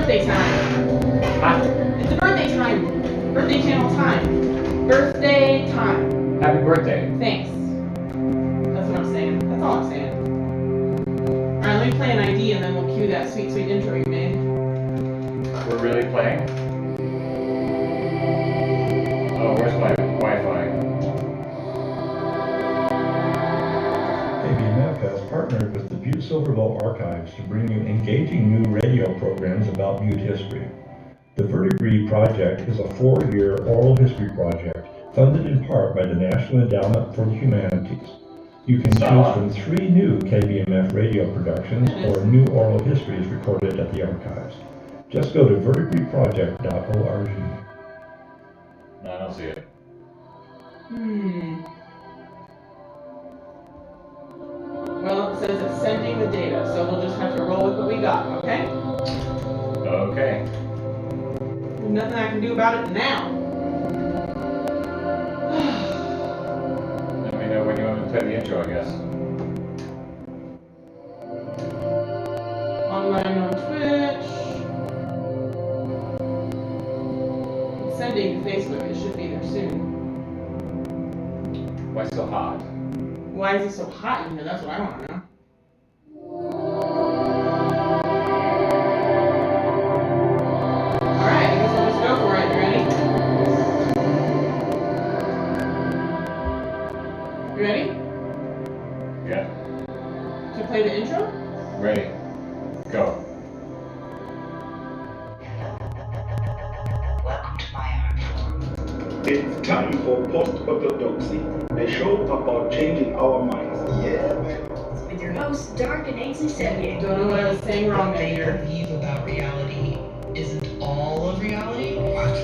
birthday time. Huh? It's the birthday time. Birthday channel time. Birthday time. Happy birthday. Thanks. That's what I'm saying. That's all I'm saying. Alright, let me play an ID and then we'll cue that sweet, sweet intro you made. We're really playing? Oh, where's my Wi-Fi? KBMF has partnered with the Butte Silverville Archives to bring you engaging new radio programs about Butte history. The Verdigris Project is a 4-year oral history project funded in part by the National Endowment for the Humanities. You can choose from 3 new KBMF radio productions or new oral histories recorded at the archives. Just go to verdigrisproject.org. No, I don't see it. Well, it says it's sending the data, so we'll just have to roll with what we got, okay? Okay. There's nothing I can do about it now. Let me know when you want me to play the intro, I guess. Online on Twitch. It's sending to Facebook. It should be there soon. Why so hot? Why is it so hot in here? That's what I want to know. Alright, I guess we'll just go for it. You ready? You ready? Yeah. To play the intro? Ready. Go. Welcome to my art. It's time for Post-Orthodoxy, a show about changing our minds. Yeah, man. With your hosts, Dark and Ainsley Sevier. Don't know what I was saying wrong They there. believe about reality isn't all of reality? What?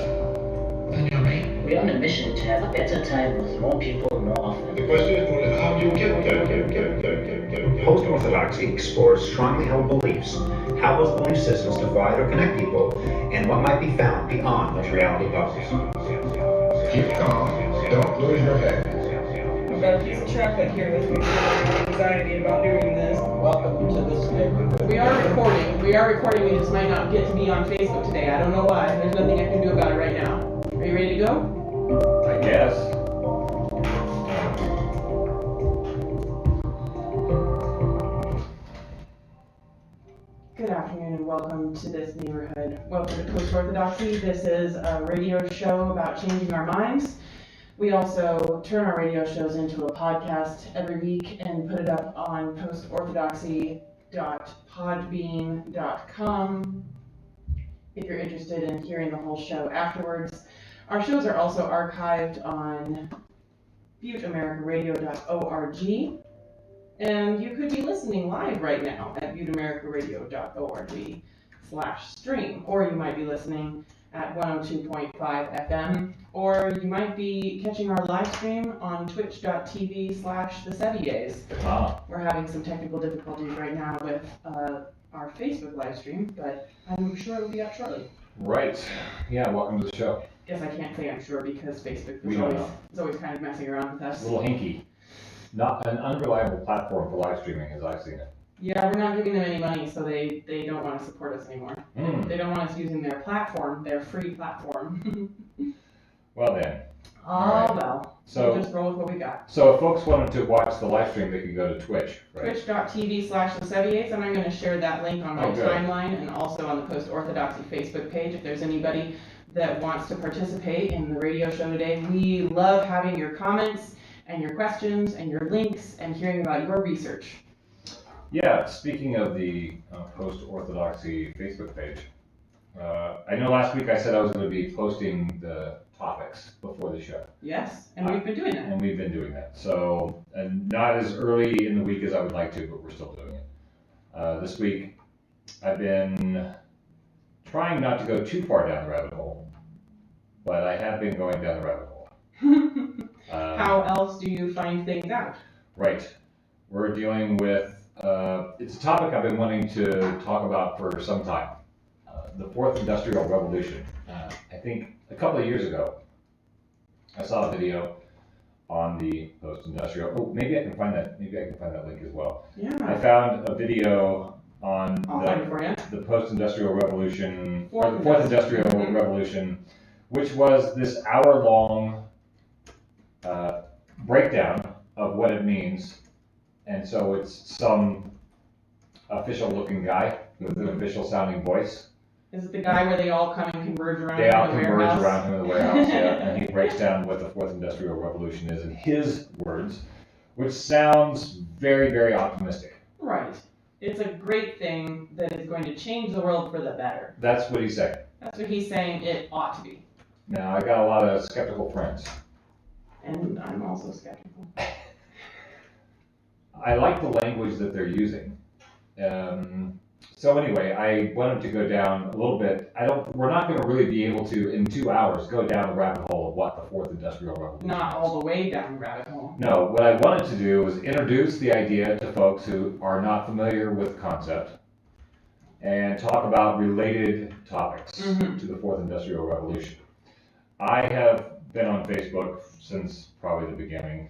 I know, right? We're on a mission to have a better time with more people more often. The question is, well, how do you get there? Post-Orthodoxy explores strongly held beliefs, how those belief systems divide or connect people, and what might be found beyond those reality bubbles. Keep calm, don't lose your head. I've got a piece of chocolate here with me. Anxiety about doing this. Welcome to this neighborhood. We are recording. We just might not get to be on Facebook today. I don't know why. There's nothing I can do about it right now. Are you ready to go? I guess. Good afternoon and welcome to this neighborhood. Welcome to Post-Orthodoxy. This is a radio show about changing our minds. We also turn our radio shows into a podcast every week and put it up on postorthodoxy.podbean.com if you're interested in hearing the whole show afterwards. Our shows are also archived on butteamericaradio.org. And you could be listening live right now at butteamericaradio.org/stream, or you might be listening at 102.5 FM, or you might be catching our live stream on twitch.tv/theseviers. We're having some technical difficulties right now with our Facebook live stream, but I'm sure it'll be up shortly. Right. Yeah, welcome to the show. Guess I can't say I'm sure because Facebook We don't know. is always kind of messing around with us. A little hinky. Not an unreliable platform for live streaming as I've seen it. Yeah, we're not giving them any money, so they don't want to support us anymore. They don't want us using their platform, their free platform. Well then. Right. Well. So we'll just roll with what we got. So if folks wanted to watch the live stream, they could go to Twitch, right? Twitch.tv/theseviers, and I'm going to share that link on my timeline and also on the Post-Orthodoxy Facebook page if there's anybody that wants to participate in the radio show today. We love having your comments and your questions and your links and hearing about your research. Yeah, speaking of the Post-Orthodoxy Facebook page, I know last week I said I was going to be posting the topics before the show. Yes, and we've been doing that. And we've been doing that. So, and not as early in the week as I would like to, but we're still doing it. This week, I've been trying not to go too far down the rabbit hole, but I have been going down the rabbit hole. How else do you find things out? Right. We're dealing with, it's a topic I've been wanting to talk about for some time. The Fourth Industrial Revolution. I think a couple of years ago, I saw a video on the Post-Industrial. Oh, maybe I can find that. Maybe I can find that link as well. Yeah. I found a video on I'll find it for you. the post-industrial revolution, or the Fourth fourth industrial revolution, which was this hour-long breakdown of what it means. And so it's some official-looking guy with an official-sounding voice. Is it the guy where they all come and converge around They him all in the converge warehouse? around him in the warehouse, yeah, and he breaks down what the fourth industrial revolution is in his words, which sounds very, very optimistic. Right. It's a great thing that is going to change the world for the better. That's what he's saying. That's what he's saying it ought to be. Now, I got a lot of skeptical friends. And I'm also skeptical. I like the language that they're using. So anyway, I wanted to go down a little bit. We're not going to really be able to, in 2 hours, go down the rabbit hole of what the fourth industrial revolution is. Not all the way down the rabbit hole. No, what I wanted to do was introduce the idea to folks who are not familiar with the concept and talk about related topics to the fourth industrial revolution. I have been on Facebook since probably the beginning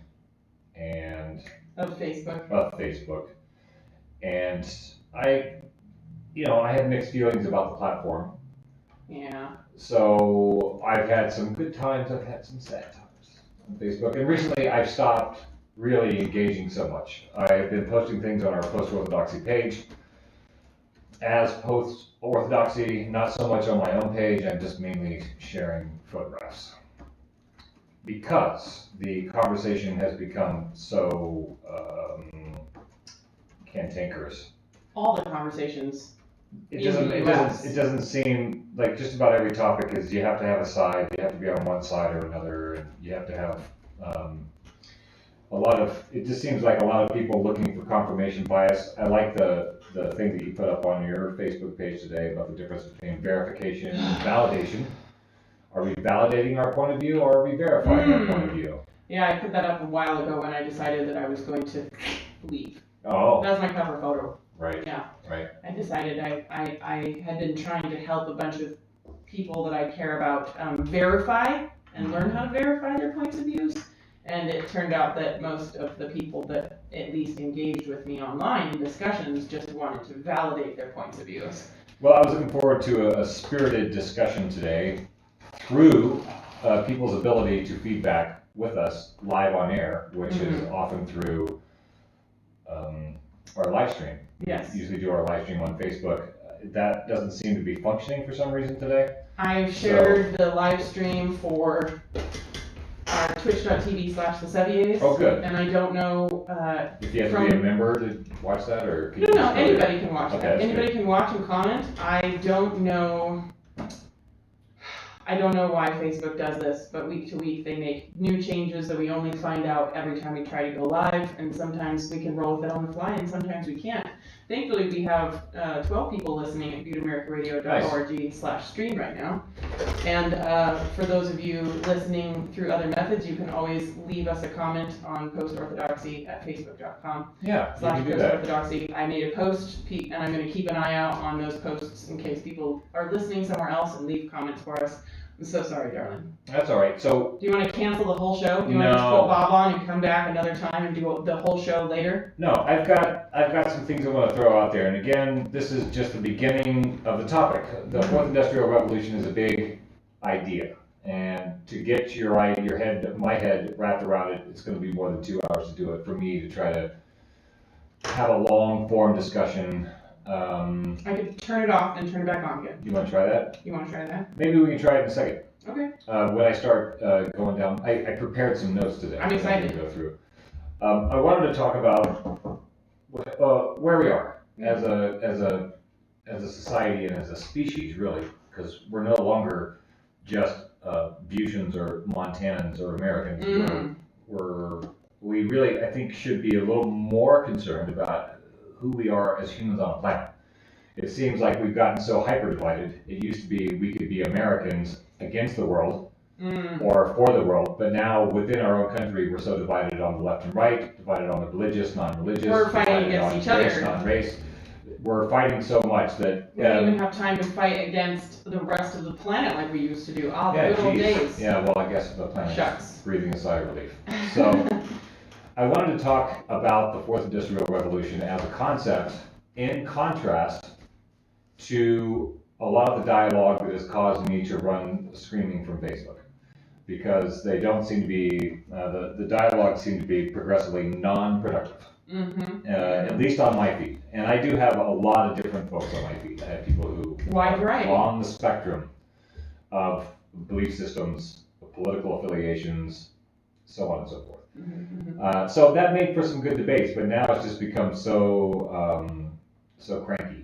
Of Facebook. And I have mixed feelings about the platform. Yeah. So I've had some good times, I've had some sad times on Facebook. And recently I've stopped really engaging so much. I've been posting things on our Post-Orthodoxy page as Post-Orthodoxy, not so much on my own page. I'm just mainly sharing photographs. Because the conversation has become so cantankerous. All the conversations. It doesn't seem like just about every topic is you have to have a side, you have to be on one side or another, and you have to have it just seems like a lot of people looking for confirmation bias. I like the thing that you put up on your Facebook page today about the difference between verification and validation. Are we validating our point of view or are we verifying our point of view? Yeah, I put that up a while ago when I decided that I was going to leave. Oh. That was my cover photo. Right. Yeah. Right. I decided I had been trying to help a bunch of people that I care about verify and learn how to verify their points of views. And it turned out that most of the people that at least engaged with me online in discussions just wanted to validate their points of views. Well, I was looking forward to a spirited discussion today through people's ability to feedback with us live on air, which is often through our live stream. Yes. We usually do our live stream on Facebook. That doesn't seem to be functioning for some reason today. I shared the live stream for our twitch.tv/theseviers. Oh, good. And I don't know if you have to be a member to watch that, or can you no, anybody can watch that. Okay, anybody can watch and comment. I don't know why Facebook does this, but week to week they make new changes that we only find out every time we try to go live, and sometimes we can roll with it on the fly, and sometimes we can't. Thankfully, we have 12 people listening at buteamericaradio.org/stream right now. And for those of you listening through other methods, you can always leave us a comment on Post-Orthodoxy at facebook.com. Yeah, you can do that. Post-Orthodoxy. I made a post, and I'm going to keep an eye out on those posts in case people are listening somewhere else and leave comments for us. I'm so sorry, darling. That's all right. So, do you want to cancel the whole show? Do you want to just put Bob on and come back another time and do the whole show later? No, I've got some things I want to throw out there. And again, this is just the beginning of the topic. The fourth industrial revolution is a big idea, and to get my head wrapped around it, it's going to be more than 2 hours to do it for me to try to have a long form discussion. I could turn it off and turn it back on again. You want to try that? You want to try that? Maybe we can try it in a second. Okay. When I start going down, I prepared some notes today. I'm excited to go through. I wanted to talk about where we are as a society and as a species, really, because we're no longer just Butians or Montanans or Americans. We really, I think, should be a little more concerned about who we are as humans on a planet. It seems like we've gotten so hyper-divided. It used to be we could be Americans against the world or for the world, but now within our own country we're so divided on the left and right, divided on the religious, non-religious. We're fighting against each race, other. Non-race. We're fighting so much that we don't even have time to fight against the rest of the planet like we used to do. The good old days. Yeah, well, I guess the planet's Shucks. breathing a sigh of relief. So I wanted to talk about the fourth industrial revolution as a concept in contrast to a lot of the dialogue that has caused me to run screaming from Facebook, because they don't seem to be, the dialogue seems to be progressively non-productive, at least on my feed. And I do have a lot of different folks on my feed. I have people who Wide variety. are on the spectrum of belief systems, of political affiliations, so on and so forth. So that made for some good debates, but now it's just become so cranky.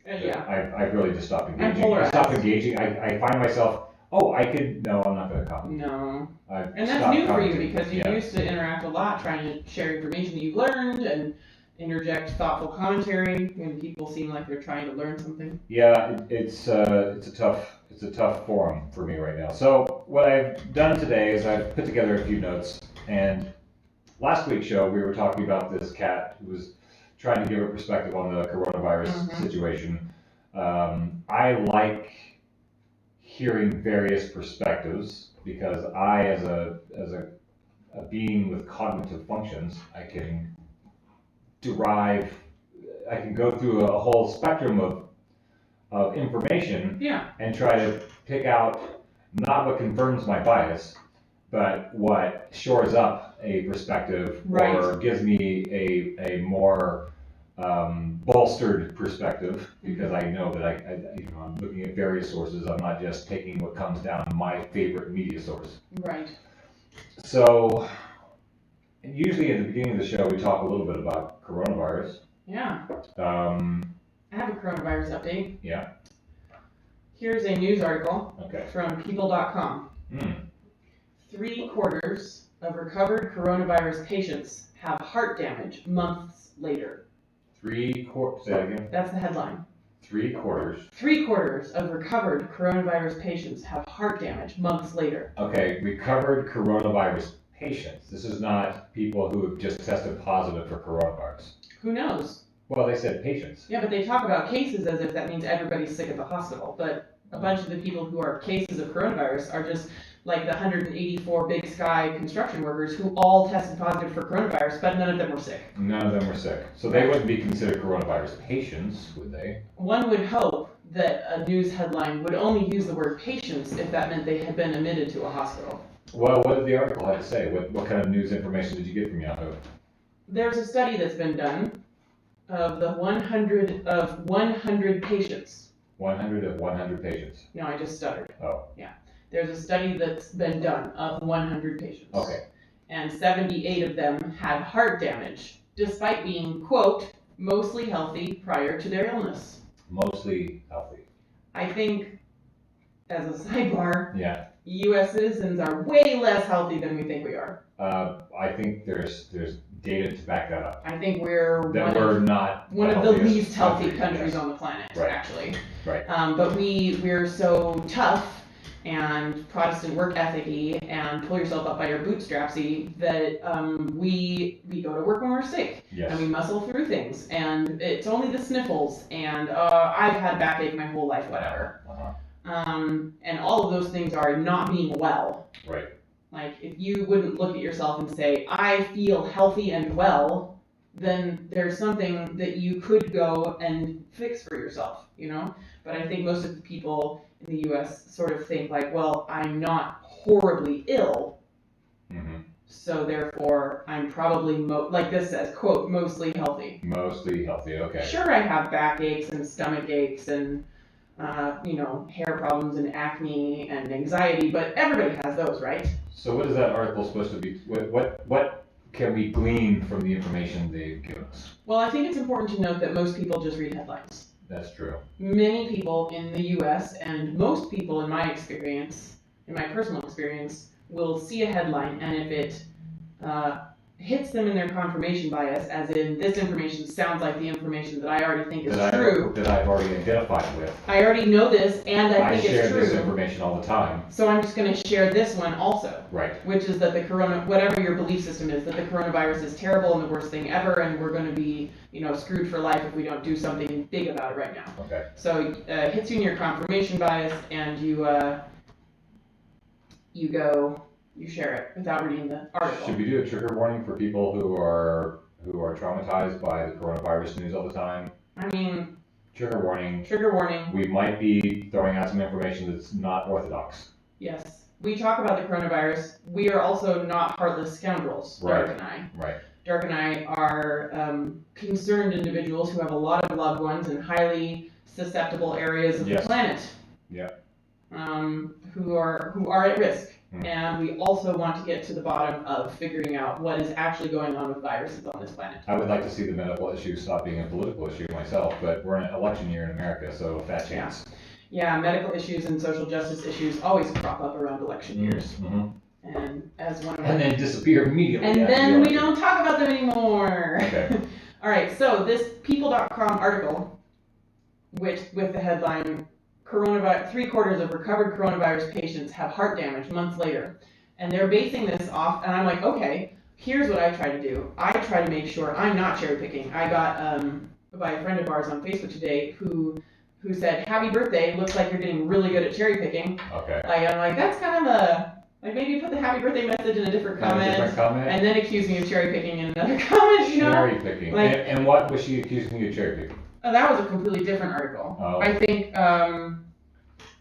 Yeah. I've really just stopped I'm engaging. polarized. I stopped engaging. I find myself, no, I'm not going to comment. No. I've And that's stopped new for you commenting. because you used to interact a lot trying to share information that you've learned and interject thoughtful commentary when people seem like they're trying to learn something. Yeah, it's a tough forum for me right now. So what I've done today is I've put together a few notes, and last week's show we were talking about this cat who was trying to give a perspective on the coronavirus situation. I like hearing various perspectives because I, as a being with cognitive functions, I can go through a whole spectrum of information and try to pick out not what confirms my bias, but what shores up a perspective or gives me a more bolstered perspective, because I know that I'm looking at various sources. I'm not just taking what comes down my favorite media source. Right. So usually at the beginning of the show we talk a little bit about coronavirus. Yeah. I have a coronavirus update. Yeah. Here's a news article from people.com. 3/4 of recovered coronavirus patients have heart damage months later. Say that again. That's the headline. 3/4. 3/4 of recovered coronavirus patients have heart damage months later. Okay, recovered coronavirus patients. This is not people who have just tested positive for coronavirus. Who knows? Well, they said patients. Yeah, but they talk about cases as if that means everybody's sick at the hospital. But a bunch of the people who are cases of coronavirus are just like the 184 Big Sky construction workers who all tested positive for coronavirus, but none of them were sick. None of them were sick. So they wouldn't be considered coronavirus patients, would they? One would hope that a news headline would only use the word patients if that meant they had been admitted to a hospital. Well, what did the article have to say? What kind of news information did you get from Yahoo? There's a study that's been done of the 100 patients. 100 of 100 patients. No, I just stuttered. Oh. Yeah. There's a study that's been done of 100 patients. Okay. And 78 of them had heart damage, despite being, quote, mostly healthy prior to their illness. Mostly healthy. I think, as a sidebar, yeah, U.S. citizens are way less healthy than we think we are. I think there's data to back that up. I think we're not one of the least healthy countries on the planet, actually. Right. But we're so tough and Protestant work ethic-y and pull yourself up by your bootstrapsy that we go to work when we're sick. Yes. And we muscle through things. And it's only the sniffles. And I've had backache my whole life, whatever. And all of those things are not being well. Right. Like, if you wouldn't look at yourself and say, I feel healthy and well, then there's something that you could go and fix for yourself, you know? But I think most of the people in the U.S. sort of think like, well, I'm not horribly ill, so therefore I'm probably, like this says, quote, mostly healthy. Mostly healthy, okay. Sure, I have backaches and stomach aches and hair problems and acne and anxiety, but everybody has those, right? So what is that article supposed to be? What can we glean from the information they've given us? Well, I think it's important to note that most people just read headlines. That's true. Many people in the U.S. and most people in my experience, in my personal experience, will see a headline, and if it hits them in their confirmation bias, as in this information sounds like the information that I already think is true. That I've already identified with. I already know this, and I think it's true. I share this information all the time. So I'm just going to share this one also. Right. Which is that whatever your belief system is, that the coronavirus is terrible and the worst thing ever, and we're going to be, screwed for life if we don't do something big about it right now. Okay. So it hits you in your confirmation bias, and you share it without reading the article. Should we do a trigger warning for people who are traumatized by the coronavirus news all the time? I mean, Trigger warning. trigger warning. We might be throwing out some information that's not orthodox. Yes. We talk about the coronavirus. We are also not heartless scoundrels, Right. Dark and I. Right. Dark and I are concerned individuals who have a lot of loved ones in highly susceptible areas of Yes. the planet. Yeah. Who are at risk. Mm. And we also want to get to the bottom of figuring out what is actually going on with viruses on this planet. I would like to see the medical issue stop being a political issue myself, but we're in an election year in America, so fat chance. Yeah, medical issues and social justice issues always crop up around election years. Mm-hmm. And as one of And then disappear immediately. and after the then we election. don't talk about them anymore. Okay. All right, so this people.com article, with the headline, "Coronavirus, 3/4 of recovered coronavirus patients have heart damage months later." And they're basing this off, and I'm like, okay, here's what I try to do. I try to make sure I'm not cherry picking. I got by a friend of ours on Facebook today who said, "Happy birthday, looks like you're getting really good at cherry picking." Okay. I'm like, that's kind of maybe put the happy birthday message in a different comment. And then accuse me of cherry picking in another comment, you know? Cherry picking. Like, and what was she accusing you of cherry picking? that was a completely different article. Oh. I think,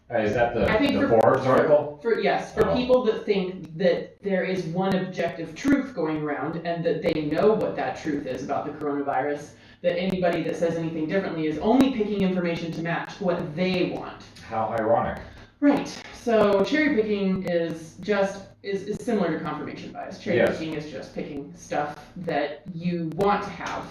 Is that the for Forbes article? For people that think that there is one objective truth going around and that they know what that truth is about the coronavirus, that anybody that says anything differently is only picking information to match what they want. How ironic. Right. So cherry picking is similar to confirmation bias. Cherry Yes. picking is just picking stuff that you want to have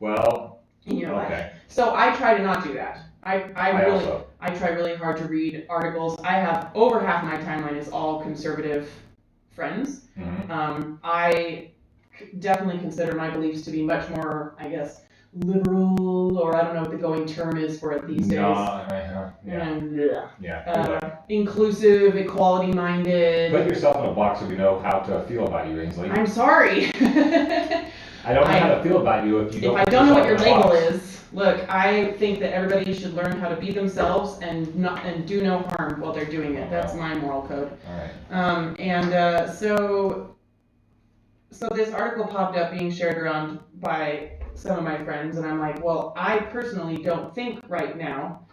Well, in your okay. life. So I try to not do that. I try really hard to read articles. I have over half my timeline is all conservative friends. Mm-hmm. I definitely consider my beliefs to be much more, I guess, liberal, or I don't know what the going term is for it these days. Inclusive, equality-minded. Put yourself in a box so we know how to feel about you, Ainsley. I'm sorry. I don't know how to feel about you if you don't. If I don't know what your label is, look, I think that everybody should learn how to be themselves and do no harm while they're doing it. That's my moral code. All right. So this article popped up being shared around by some of my friends, and I'm like, well, I personally don't think right now,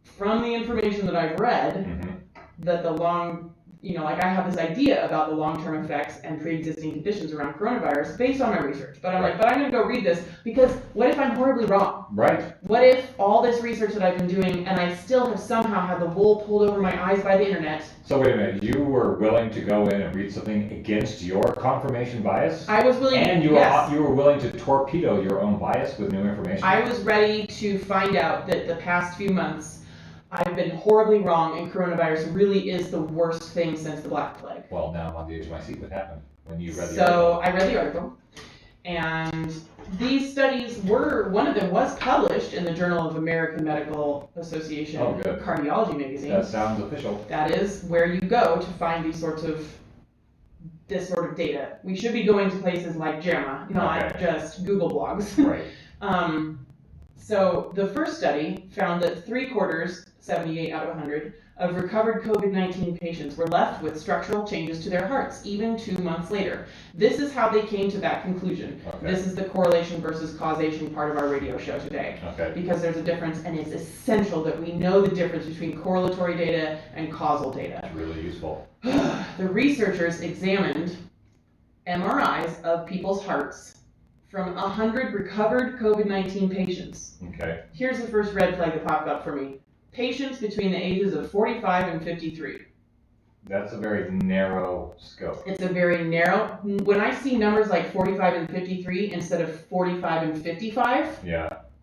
from the information that I've read, Mm-hmm. that I have this idea about the long-term effects and pre-existing conditions around coronavirus based on my research. But I'm but I'm going to go read this because what if I'm horribly wrong? Right. What if all this research that I've been doing and I still have somehow had the wool pulled over my eyes by the internet? So wait a minute, you were willing to go in and read something against your confirmation bias? I was willing. And you yes. were willing to torpedo your own bias with new information? I was ready to find out that the past few months I've been horribly wrong, and coronavirus really is the worst thing since the Black Plague. Well, now I'm on the edge of my seat. What happened when you read the article? So I read the article, and these studies one of them was published in the Journal of American Medical Association Cardiology magazine. That sounds official. That is where you go to find this sort of data. We should be going to places like JAMA, not just Google blogs. Right. So the first study found that 3/4, 78 out of 100, of recovered COVID-19 patients were left with structural changes to their hearts, even 2 months later. This is how they came to that conclusion. Okay. This is the correlation versus causation part of our radio show today. Okay. Because there's a difference, and it's essential that we know the difference between correlatory data and causal data. That's really useful. The researchers examined MRIs of people's hearts from 100 recovered COVID-19 patients. Okay. Here's the first red flag that popped up for me. Patients between the ages of 45 and 53. That's a very narrow scope. It's a very narrow. When I see numbers like 45 and 53 instead of 45 and 55,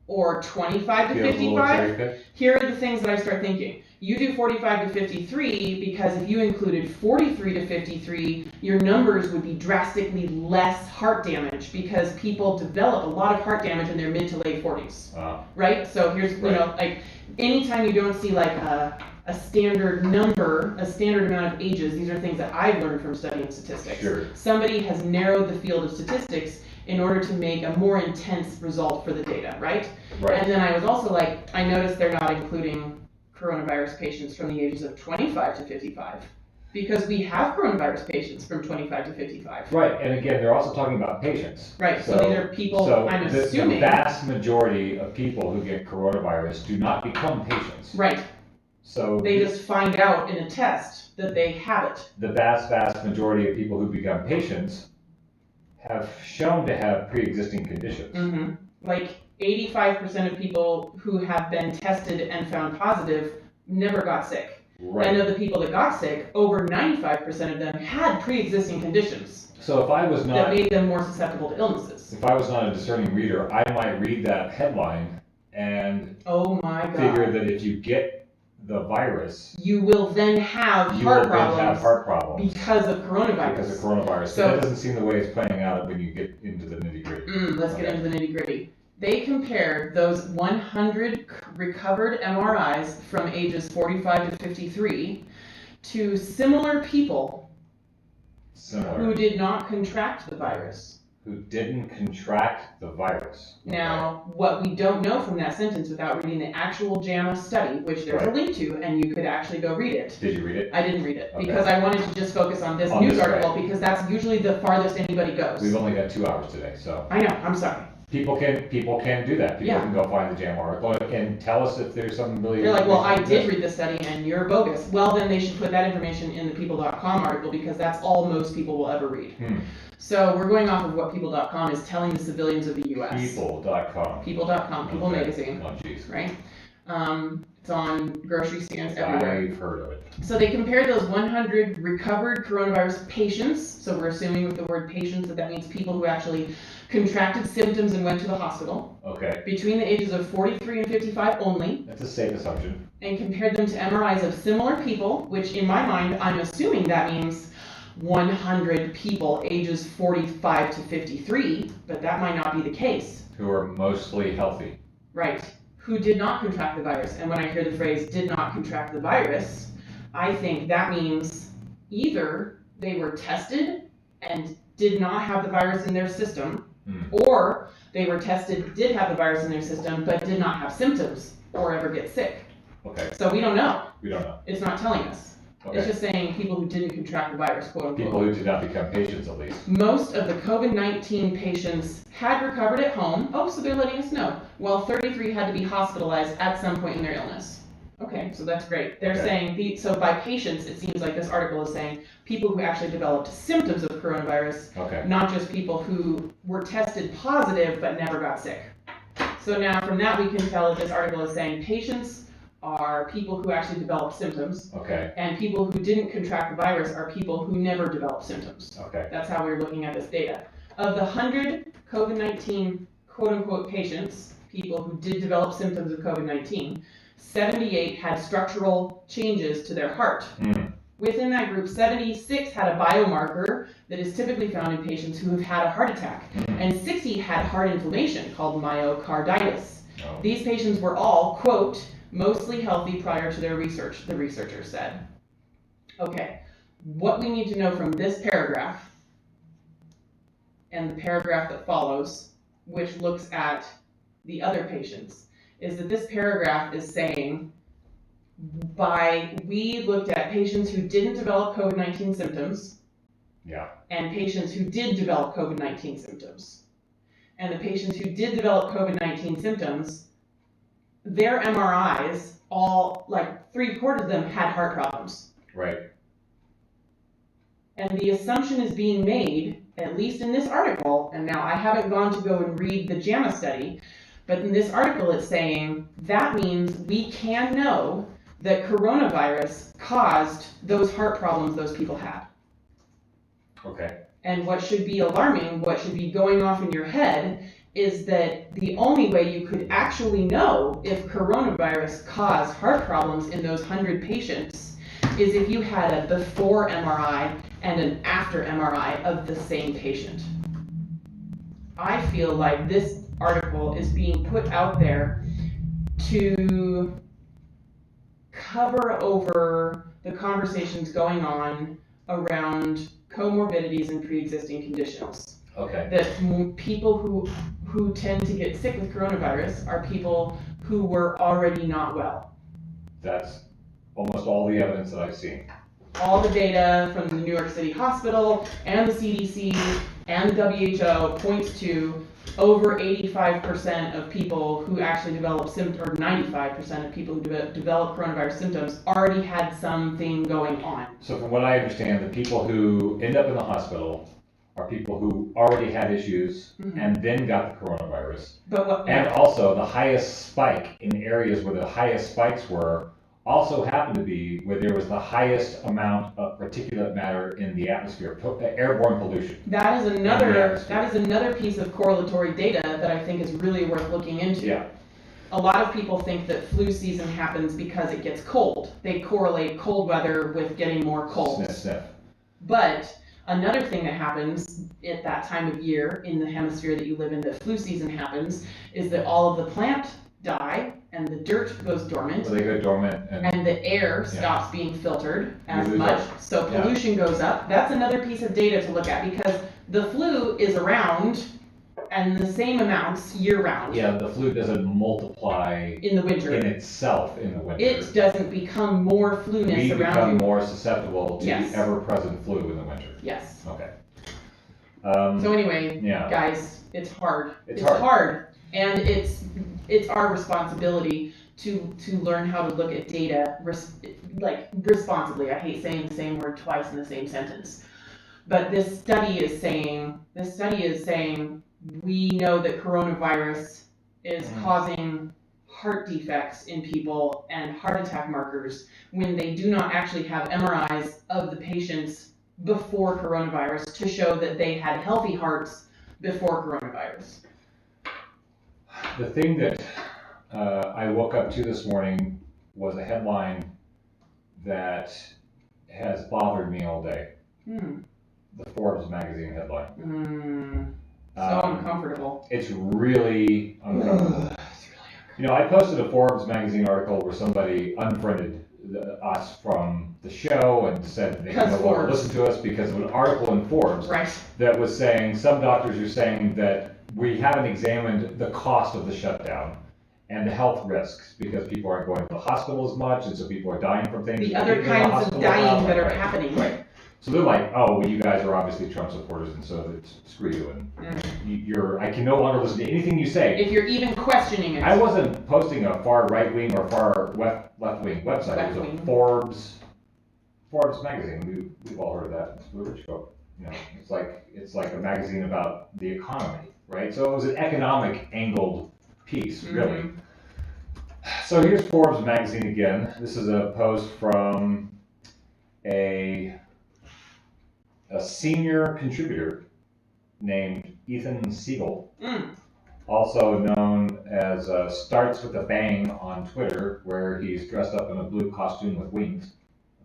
or 25 to 55, here are the things that I start thinking. You do 45 to 53 because if you included 43 to 53, your numbers would be drastically less heart damage because people develop a lot of heart damage in their mid to late 40s. Right? So here's, like, anytime you don't see like a standard number, a standard amount of ages, these are things that I've learned from studying statistics. Sure. Somebody has narrowed the field of statistics in order to make a more intense result for the data, right? And then I was also like, I noticed they're not including coronavirus patients from the ages of 25 to 55. Because we have coronavirus patients from 25 to 55. Right, and again, they're also talking about patients. Right, so these are people, I'm assuming. The vast majority of people who get coronavirus do not become patients. Right. So they just find out in a test that they have it. The vast majority of people who become patients have shown to have pre-existing conditions. Mm-hmm. Like 85% of people who have been tested and found positive never got sick. Right. And of the people that got sick, over 95% of them had pre-existing conditions. So if I was not, that made them more susceptible to illnesses. If I was not a discerning reader, I might read that headline and oh my God, figure that if you get the virus, you will then have heart problems because of coronavirus. So that doesn't seem the way it's playing out when you get into the nitty gritty. Let's get into the nitty gritty. They compared those 100 recovered MRIs from ages 45 to 53 to similar people who did not contract the virus. Who didn't contract the virus. Now, what we don't know from that sentence without reading the actual JAMA study, which there's a link to, and you could actually go read it. Did you read it? I didn't read it, because I wanted to just focus on this news article, because that's usually the farthest anybody goes. We've only got 2 hours today, so. I know, I'm sorry. People can do that. People can go find the JAMA article and tell us if there's something really. They're like, well, I did read the study and you're bogus. Well, then they should put that information in the people.com article, because that's all most people will ever read. So we're going off of what people.com is telling the civilians of the U.S. People.com. People.com, People Magazine. Oh, jeez. Right? It's on grocery stands everywhere. I've heard of it. So they compared those 100 recovered coronavirus patients. So we're assuming with the word patients that means people who actually contracted symptoms and went to the hospital. Okay. Between the ages of 43 and 55 only. That's a safe assumption. And compared them to MRIs of similar people, which in my mind, I'm assuming that means 100 people ages 45 to 53, but that might not be the case. Who are mostly healthy. Right. Who did not contract the virus. And when I hear the phrase did not contract the virus, I think that means either they were tested and did not have the virus in their system, or they were tested, did have the virus in their system, but did not have symptoms or ever get sick. Okay. So we don't know. We don't know. It's not telling us. Okay. It's just saying people who didn't contract the virus, quote unquote. People who did not become patients, at least. Most of the COVID-19 patients had recovered at home. Oh, so they're letting us know. Well, 33 had to be hospitalized at some point in their illness. Okay, so that's great. They're saying, so by patients, it seems like this article is saying people who actually developed symptoms of coronavirus, not just people who were tested positive but never got sick. So now from that we can tell that this article is saying patients are people who actually developed symptoms, and people who didn't contract the virus are people who never developed symptoms. That's how we're looking at this data. Of the 100 COVID-19 quote-unquote patients, people who did develop symptoms of COVID-19, 78 had structural changes to their heart. Within that group, 76 had a biomarker that is typically found in patients who have had a heart attack, and 60 had heart inflammation called myocarditis. These patients were all, quote, mostly healthy prior to their research, the researcher said. Okay, what we need to know from this paragraph and the paragraph that follows, which looks at the other patients, is that this paragraph is saying we looked at patients who didn't develop COVID-19 symptoms and patients who did develop COVID-19 symptoms. And the patients who did develop COVID-19 symptoms, their MRIs, all like 3/4 of them had heart problems. Right. And the assumption is being made, at least in this article, and now I haven't gone to go and read the JAMA study, but in this article it's saying that means we can know that coronavirus caused those heart problems those people had. Okay. And what should be alarming, what should be going off in your head, is that the only way you could actually know if coronavirus caused heart problems in those 100 patients is if you had a before MRI and an after MRI of the same patient. I feel like this article is being put out there to cover over the conversations going on around comorbidities and pre-existing conditions. That people who tend to get sick with coronavirus are people who were already not well. That's almost all the evidence that I've seen. all the data from the New York City Hospital and the CDC and the WHO points to over 85% of people who actually develop symptoms, or 95% of people who develop coronavirus symptoms already had something going on. So from what I understand, the people who end up in the hospital are people who already had issues and then got the coronavirus. And also the highest spike in areas where the highest spikes were also happened to be where there was the highest amount of particulate matter in the atmosphere, airborne pollution. That is another piece of correlatory data that I think is really worth looking into. Yeah. A lot of people think that flu season happens because it gets cold. They correlate cold weather with getting more colds. Sniff, sniff. But another thing that happens at that time of year in the hemisphere that you live in, that flu season happens, is that all of the plants die and the dirt goes dormant. So they go dormant. And the air stops being filtered as much, so pollution goes up. That's another piece of data to look at, because the flu is around and the same amounts year round. Yeah, the flu doesn't multiply in the winter in itself in the winter. It doesn't become more flu-ness around you. We become more susceptible to the ever-present flu in the winter. Yes. Okay. So anyway, guys, it's hard. It's hard. Hard. And it's our responsibility to learn how to look at data responsibly. I hate saying the same word twice in the same sentence. But this study is saying we know that coronavirus is causing heart defects in people and heart attack markers when they do not actually have MRIs of the patients before coronavirus to show that they had healthy hearts before coronavirus. The thing that I woke up to this morning was a headline that has bothered me all day. The Forbes magazine headline. So uncomfortable. It's really uncomfortable. You know, I posted a Forbes magazine article where somebody unfriended us from the show and said they no longer listen to us because of an article in Forbes that was saying some doctors are saying that we haven't examined the cost of the shutdown and the health risks because people aren't going to the hospital as much, and so people are dying from things. The other kinds of dying that are happening. Right. So they're like, oh, well, you guys are obviously Trump supporters, and so screw you, and I can no longer listen to anything you say. If you're even questioning it. I wasn't posting a far right-wing or far left-wing website. It was a Forbes magazine. We've all heard of that. It's the rich folk. You know, it's like a magazine about the economy, right? So it was an economic angled piece, really. So here's Forbes magazine again. This is a post from a senior contributor named Ethan Siegel, also known as Starts with a Bang on Twitter, where he's dressed up in a blue costume with wings,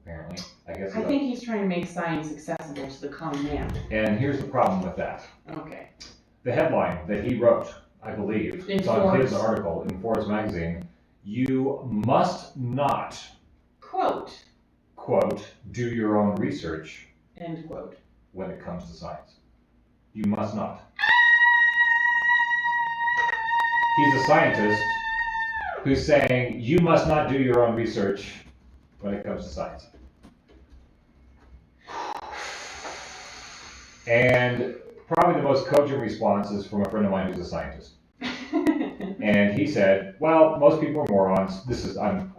apparently. I think he's trying to make science accessible to the common man. And here's the problem with that. Okay. The headline that he wrote, I believe, it's on his article in Forbes magazine, you must not, quote, do your own research, end quote, when it comes to science. You must not. He's a scientist who's saying you must not do your own research when it comes to science. And probably the most cogent response is from a friend of mine who's a scientist. And he said, well, most people are morons. I'm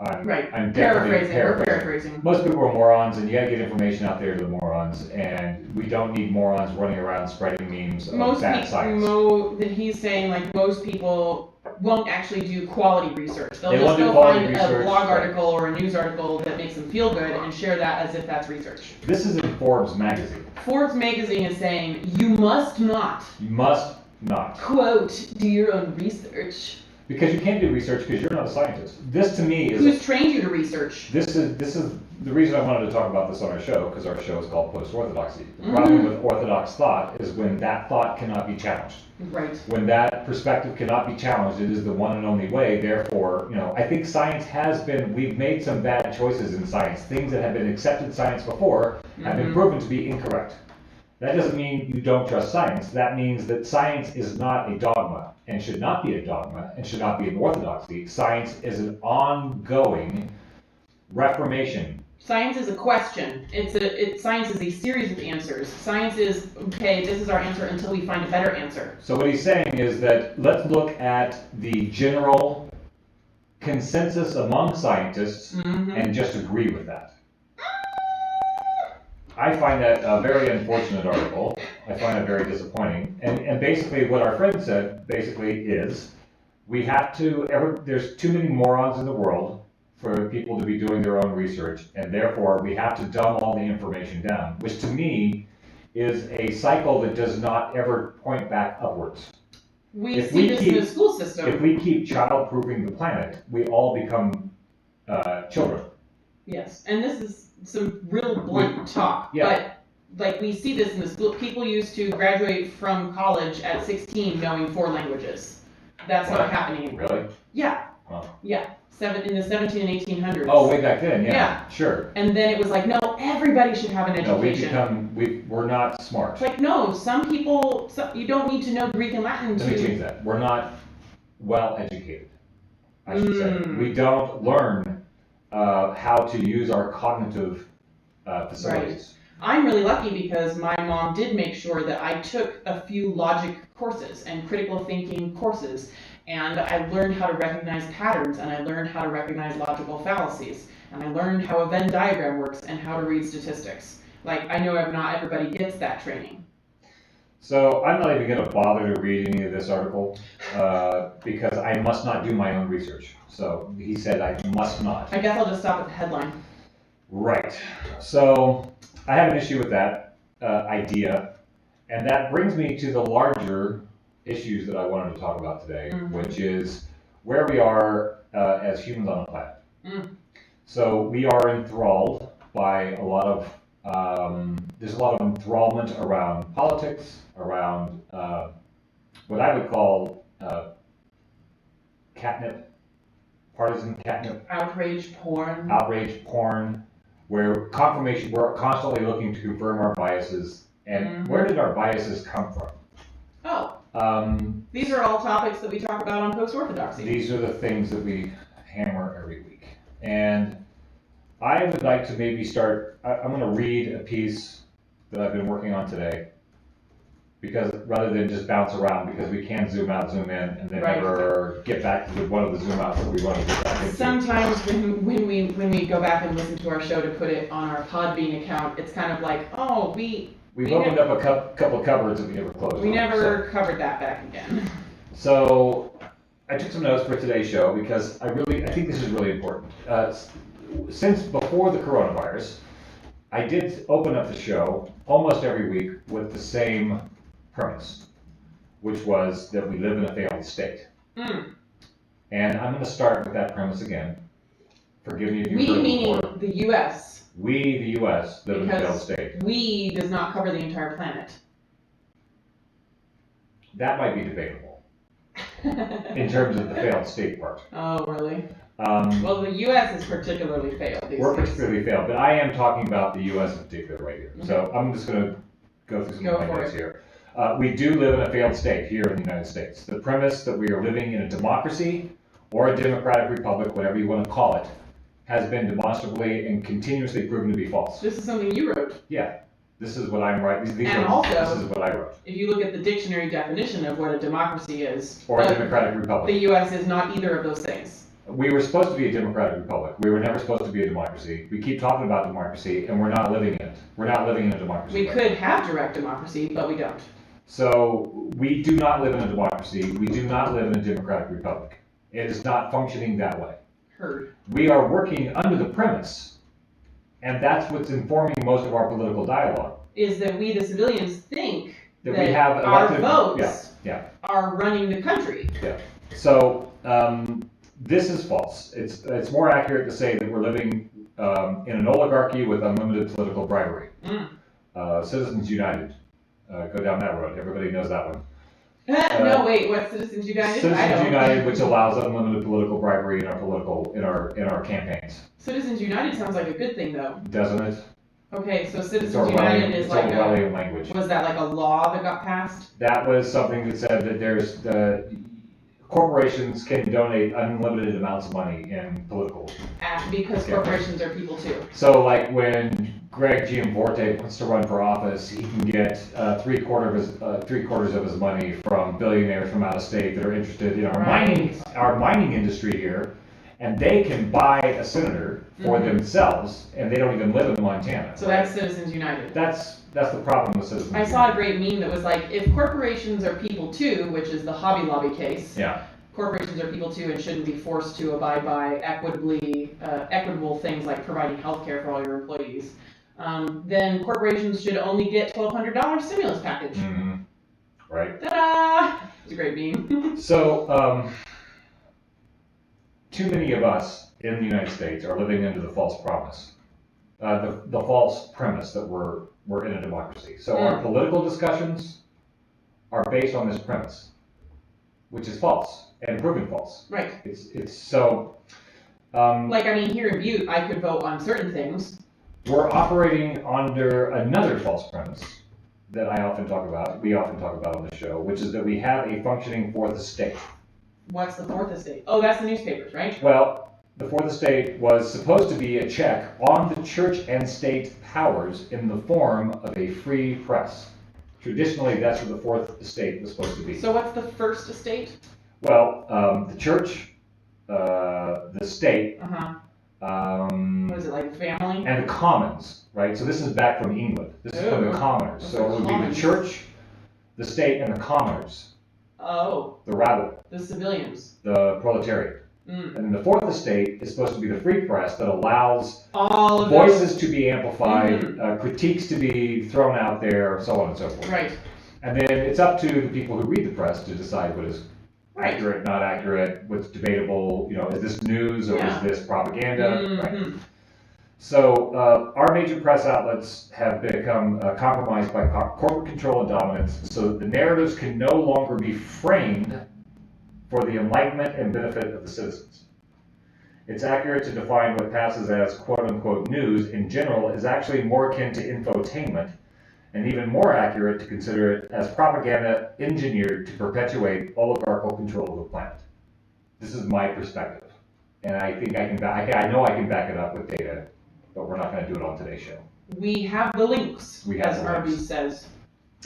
paraphrasing. Most people are morons, and you gotta get information out there to the morons, and we don't need morons running around spreading memes of bad science. He's saying, like, most people won't actually do quality research. They'll just go find research, a blog article or a news article that makes them feel good and share that as if that's research. This is in Forbes magazine. Forbes magazine is saying, you must not. You must not. Quote, do your own research. Because you can't do research because you're not a scientist. This to me is... Who's trained you to research? This is the reason I wanted to talk about this on our show, because our show is called Post-Orthodoxy. The problem with orthodox thought is when that thought cannot be challenged. Right. When that perspective cannot be challenged, it is the one and only way. Therefore, I think science we've made some bad choices in science. Things that have been accepted science before have been proven to be incorrect. That doesn't mean you don't trust science. That means that science is not a dogma and should not be a dogma and should not be an orthodoxy. Science is an ongoing reformation Science is a question. Science is a series of answers. Science is, okay, this is our answer until we find a better answer. So what he's saying is that let's look at the general consensus among scientists and just agree with that. I find that a very unfortunate article. I find it very disappointing. And basically what our friend said basically is we have to, there's too many morons in the world for people to be doing their own research, and therefore we have to dumb all the information down, which to me is a cycle that does not ever point back upwards. We see this in the school system. If we keep child-proofing the planet, we all become children. Yes, and this is some real blunt talk, but like we see this in the school. People used to graduate from college at 16 knowing 4 languages. That's not happening anymore. Really? Yeah. Oh. Yeah. In the 17 and 1800s. Oh, way back then, yeah. Sure. And then it was like, no, everybody should have an education. No, we're not smart. It's like, no, some people, you don't need to know Greek and Latin Let me change that. We're not well educated, I should say. We don't learn how to use our cognitive facilities. Right. I'm really lucky because my mom did make sure that I took a few logic courses and critical thinking courses. And I learned how to recognize patterns, and I learned how to recognize logical fallacies, and I learned how a Venn diagram works and how to read statistics. Like, I know not everybody gets that training. So I'm not even going to bother to read any of this article because I must not do my own research. So he said I must not. I guess I'll just stop at the headline. Right. So I have an issue with that idea, and that brings me to the larger issues that I wanted to talk about today, which is where we are as humans on the planet. So we are enthralled by a lot of, there's a lot of enthrallment around politics, around what I would call catnip, partisan catnip. Outrage porn. Outrage porn, where we're constantly looking to confirm our biases. And where did our biases come from? Oh. These are all topics that we talk about on Post-Orthodoxy. These are the things that we hammer every week. And I would like to maybe start, I'm going to read a piece that I've been working on today, because rather than just bounce around, because we can zoom out, zoom in, and then never get back to one of the zoom outs that we want to get back into. Sometimes when we go back and listen to our show to put it on our Podbean account, it's kind of like, oh, We've opened up a couple of cupboards that we never closed. We never covered that back again. So I took some notes for today's show because I think this is really important. Since before the coronavirus, I did open up the show almost every week with the same premise, which was that we live in a failed state. And I'm going to start with that premise again. Forgive me if you've heard it meaning before. the U.S. We, the U.S., live in a failed state. We does not cover the entire planet. That might be debatable in terms of the failed state part. Oh, really? Well, the U.S. is particularly failed. We're particularly failed, but I am talking about the U.S. in particular right here. So I'm just going to go through some of my notes here. We do live in a failed state here in the United States. The premise that we are living in a democracy or a democratic republic, whatever you want to call it, has been demonstrably and continuously proven to be false. This is something you wrote. Yeah. This is what I'm writing. This is what I wrote. If you look at the dictionary definition of what a democracy is, or a democratic republic, the U.S. is not either of those things. We were supposed to be a democratic republic. We were never supposed to be a democracy. We keep talking about democracy, and we're not living in it. We're not living in a democracy. We could have direct democracy, but we don't. So we do not live in a democracy. We do not live in a democratic republic. It is not functioning that way. Heard. We are working under the premise, and that's what's informing most of our political dialogue. Is that we, the civilians, think that we have our votes yeah. are running the country. Yeah. So this is false. It's more accurate to say that we're living in an oligarchy with unlimited political bribery. Citizens United. Go down that road. Everybody knows that one. No, wait. What's Citizens United? Citizens United, which allows unlimited political bribery in our campaigns. Citizens United sounds like a good thing, though. Doesn't it? Okay, so Citizens United is like language. Was that like a law that got passed? That was something that said that there's corporations can donate unlimited amounts of money in political. Because corporations are people too. So like when Greg Gianforte wants to run for office, he can get three-quarters of his money from billionaires from out of state that are interested in our mining industry here, and they can buy a senator for themselves, and they don't even live in Montana. So that's Citizens United. That's the problem with Citizens United. I saw a great meme that was like, if corporations are people too, which is the Hobby Lobby case. Yeah. Corporations are people too and shouldn't be forced to abide by equitable things like providing health care for all your employees. Then corporations should only get $1,200 stimulus package. Mm-hmm. Right. Ta-da! It's a great meme. So, too many of us in the United States are living into the false promise, the false premise that we're in a democracy. So our political discussions are based on this premise, which is false and proven false. Right. It's so. Like, I mean, here in Butte, I could vote on certain things. We're operating under another false premise that we often talk about on the show, which is that we have a functioning fourth estate. What's the fourth estate? Oh, that's the newspapers, right? Well, the fourth estate was supposed to be a check on the church and state powers in the form of a free press. Traditionally, that's what the fourth estate was supposed to be. So what's the first estate? Well, the church, the state, what is it, like family? and the commons, right? So this is back from England. This is from the commoners. So it would be the church, the state, and the commoners. Oh. The rabble. The civilians. The proletariat. And then the fourth estate is supposed to be the free press that allows all of voices to be amplified, critiques to be thrown out there, so on and so forth. Right. And then it's up to the people who read the press to decide what is accurate, not accurate, what's debatable, is this news or is this propaganda? Right. So our major press outlets have become compromised by corporate control and dominance, so that the narratives can no longer be framed for the enlightenment and benefit of the citizens. It's accurate to define what passes as quote-unquote news in general is actually more akin to infotainment, and even more accurate to consider it as propaganda engineered to perpetuate oligarchical control of the planet. This is my perspective, and I think I know I can back it up with data, but we're not going to do it on today's show. We have the links, as RB says.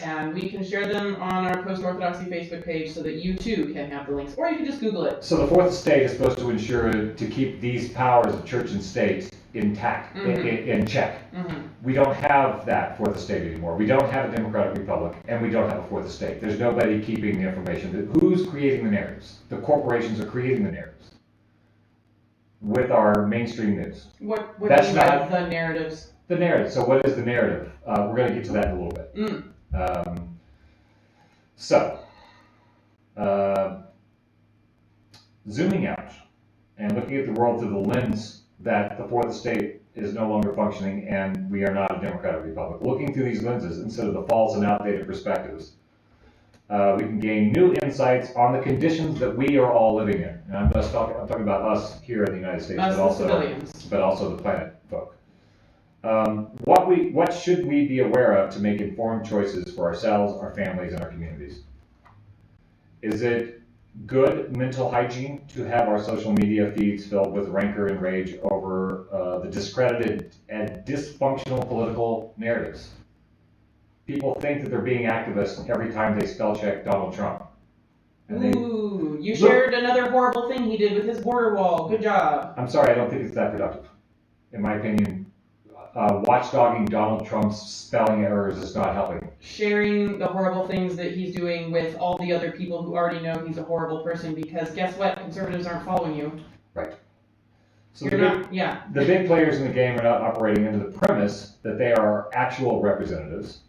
And we can share them on our Post-Orthodoxy Facebook page so that you too can have the links. Or you can just Google it. So the fourth estate is supposed to ensure to keep these powers of church and state intact, in check. We don't have that fourth estate anymore. We don't have a democratic republic, and we don't have a fourth estate. There's nobody keeping the information. Who's creating the narratives? The corporations are creating the narratives with our mainstream news. What do you mean by the narratives? The narrative. So what is the narrative? We're going to get to that in a little bit. Zooming out and looking at the world through the lens that the fourth estate is no longer functioning and we are not a democratic republic. Looking through these lenses instead of the false and outdated perspectives, we can gain new insights on the conditions that we are all living in. And I'm talking about us here in the United States, but also the planet folk. What should we be aware of to make informed choices for ourselves, our families, and our communities? Is it good mental hygiene to have our social media feeds filled with rancor and rage over the discredited and dysfunctional political narratives? People think that they're being activists every time they spell check Donald Trump. And you shared another horrible thing he did with his border wall. Good job. I'm sorry, I don't think it's that productive. In my opinion, watchdogging Donald Trump's spelling errors is not helping. Sharing the horrible things that he's doing with all the other people who already know he's a horrible person, because guess what? Conservatives aren't following you. Right. So the big players in the game are not operating under the premise that they are actual representatives,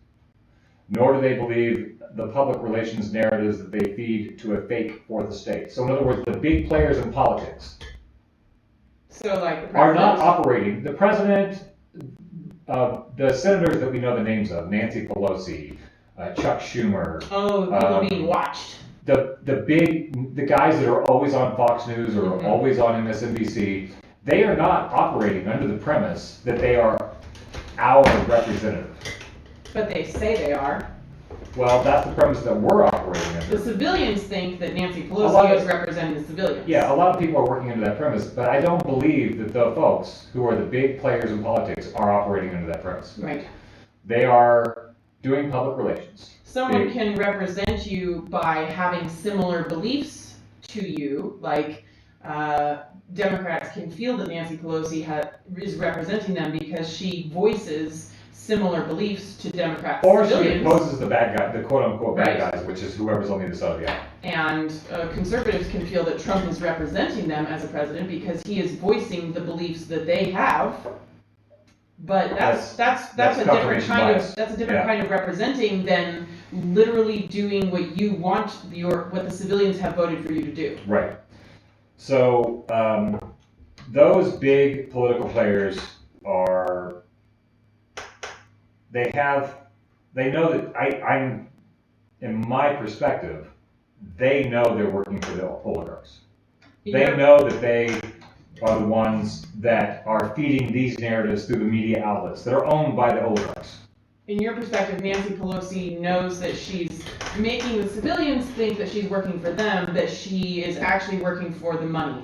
nor do they believe the public relations narratives that they feed to a fake fourth estate. So in other words, the big players in politics are not operating. The president, the senators that we know the names of, Nancy Pelosi, Chuck Schumer. People being watched. The guys that are always on Fox News or always on MSNBC, they are not operating under the premise that they are our representative. But they say they are. Well, that's the premise that we're operating The under. civilians think that Nancy A lot Pelosi of- is representing the civilians. Yeah, a lot of people are working under that premise, but I don't believe that the folks who are the big players in politics are operating under that premise. Right. They are doing public relations. Someone can represent you by having similar beliefs to you, like Democrats can feel that Nancy Pelosi is representing them because she voices similar beliefs to Democrats. Or she civilians. opposes the bad guy, the quote-unquote bad Right. guys, which is whoever's on the other side of the aisle. And conservatives can feel that Trump is representing them as a president because he is voicing the beliefs that they have. But that's a different confirmation kind bias. of kind of representing than literally doing what you want what the civilians have voted for you to do. Right. So those big political players are. They know that I'm, in my perspective, they know they're working for the oligarchs. They know that they are the ones that are feeding these narratives through the media outlets that are owned by the oligarchs. In your perspective, Nancy Pelosi knows that she's making the civilians think that she's working for them, that she is actually working for the money.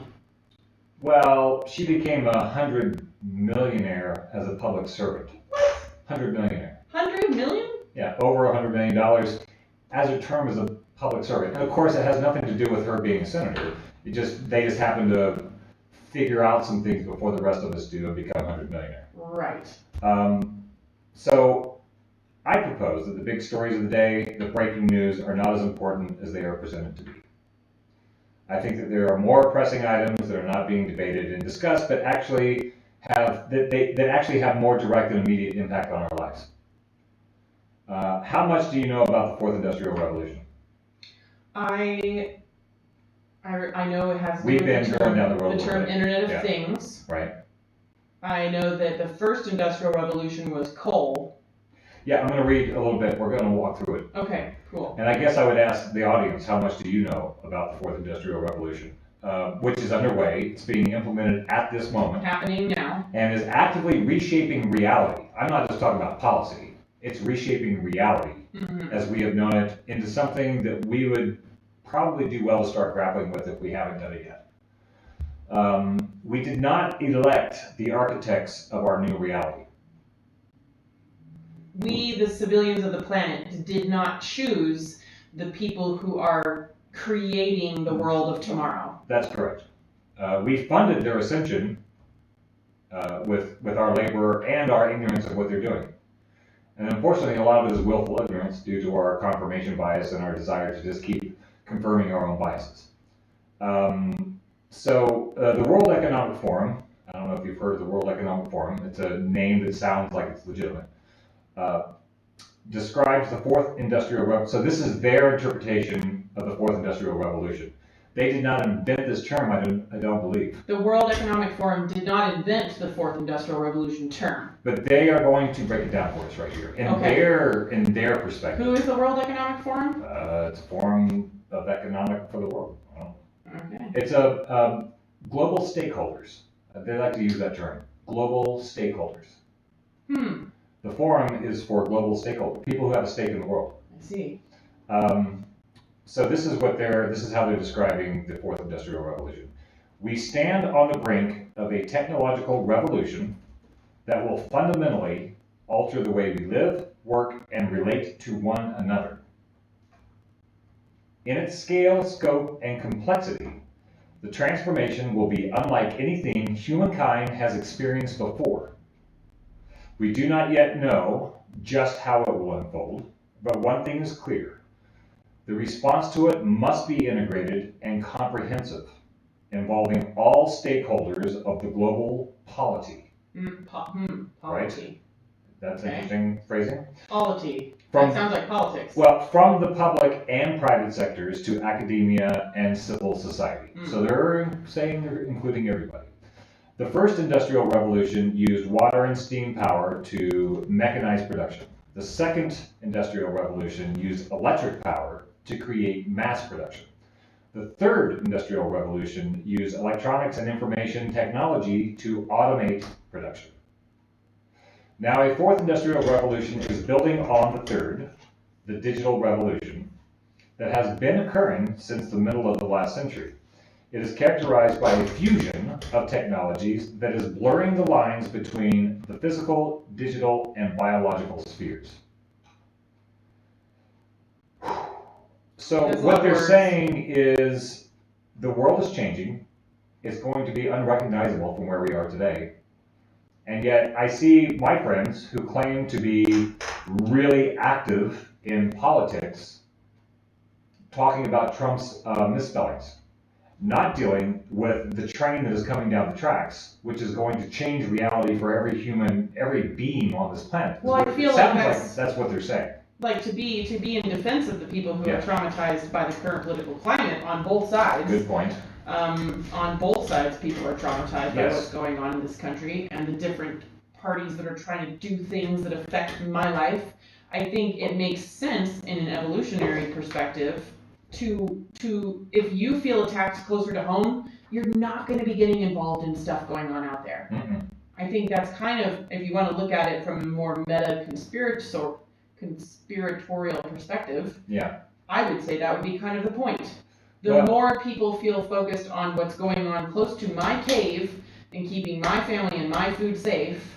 Well, she became a 100 millionaire as a public servant. 100 millionaire. 100 million? Yeah, over $100 million as her term as a public servant. And of course, it has nothing to do with her being a senator. They just happen to figure out some things before the rest of us do and become 100 millionaire. Right. So I propose that the big stories of the day, the breaking news, are not as important as they are presented to be. I think that there are more pressing items that are not being debated and discussed, but actually have more direct and immediate impact on our lives. How much do you know about the Fourth Industrial Revolution? I know it has We've been going down the road. The term Internet of Things. Right. I know that the first industrial revolution was coal. Yeah, I'm going to read a little bit. We're going to walk through it. Okay, cool. And I guess I would ask the audience, how much do you know about the Fourth Industrial Revolution, which is underway. It's being implemented at this moment. Happening now. And is actively reshaping reality. I'm not just talking about policy. It's reshaping reality as we have known it into something that we would probably do well to start grappling with if we haven't done it yet. We did not elect the architects of our new reality. We, the civilians of the planet, did not choose the people who are creating the world of tomorrow. That's correct. We funded their ascension with our labor and our ignorance of what they're doing. And unfortunately, a lot of it is willful ignorance due to our confirmation bias and our desire to just keep confirming our own biases. So the World Economic Forum, I don't know if you've heard of the World Economic Forum, it's a name that sounds like it's legitimate, describes the Fourth Industrial Revolution. So this is their interpretation of the Fourth Industrial Revolution. They did not invent this term, I don't believe. The World Economic Forum did not invent the Fourth Industrial Revolution term. But they are going to break it down for us right here, in their perspective. Who is the World Economic Forum? It's a forum of economic for the world. Okay. It's a global stakeholders. They like to use that term. Global stakeholders. The forum is for global stakeholders, people who have a stake in the world. I see. So this is how they're describing the Fourth Industrial Revolution. We stand on the brink of a technological revolution that will fundamentally alter the way we live, work, and relate to one another. In its scale, scope, and complexity, the transformation will be unlike anything humankind has experienced before. We do not yet know just how it will unfold, but one thing is clear. The response to it must be integrated and comprehensive, involving all stakeholders of the global polity. Polity. Right? That's interesting phrasing. Polity. That sounds like politics. Well, from the public and private sectors to academia and civil society. So they're saying they're including everybody. The first industrial revolution used water and steam power to mechanize production. The second industrial revolution used electric power to create mass production. The third industrial revolution used electronics and information technology to automate production. Now, a fourth industrial revolution is building on the third the digital revolution that has been occurring since the middle of the last century. It is characterized by a fusion of technologies that is blurring the lines between the physical, digital, and biological spheres. So what they're saying is the world is changing. It's going to be unrecognizable from where we are today. And yet I see my friends who claim to be really active in politics talking about Trump's misspellings, not dealing with the train that is coming down the tracks, which is going to change reality for every human, every being on this planet. Well, I feel like that's what they're saying. Like to be in defense of the people who are traumatized by the current political climate on both sides. Good point. On both sides, people are traumatized by what's going on in this country and the different parties that are trying to do things that affect my life. I think it makes sense in an evolutionary perspective to if you feel attacked closer to home, you're not going to be getting involved in stuff going on out there. Mm-mm. I think that's kind of, if you want to look at it from a more meta conspiratorial perspective, I would say that would be kind of the point. The more people feel focused on what's going on close to my cave and keeping my family and my food safe,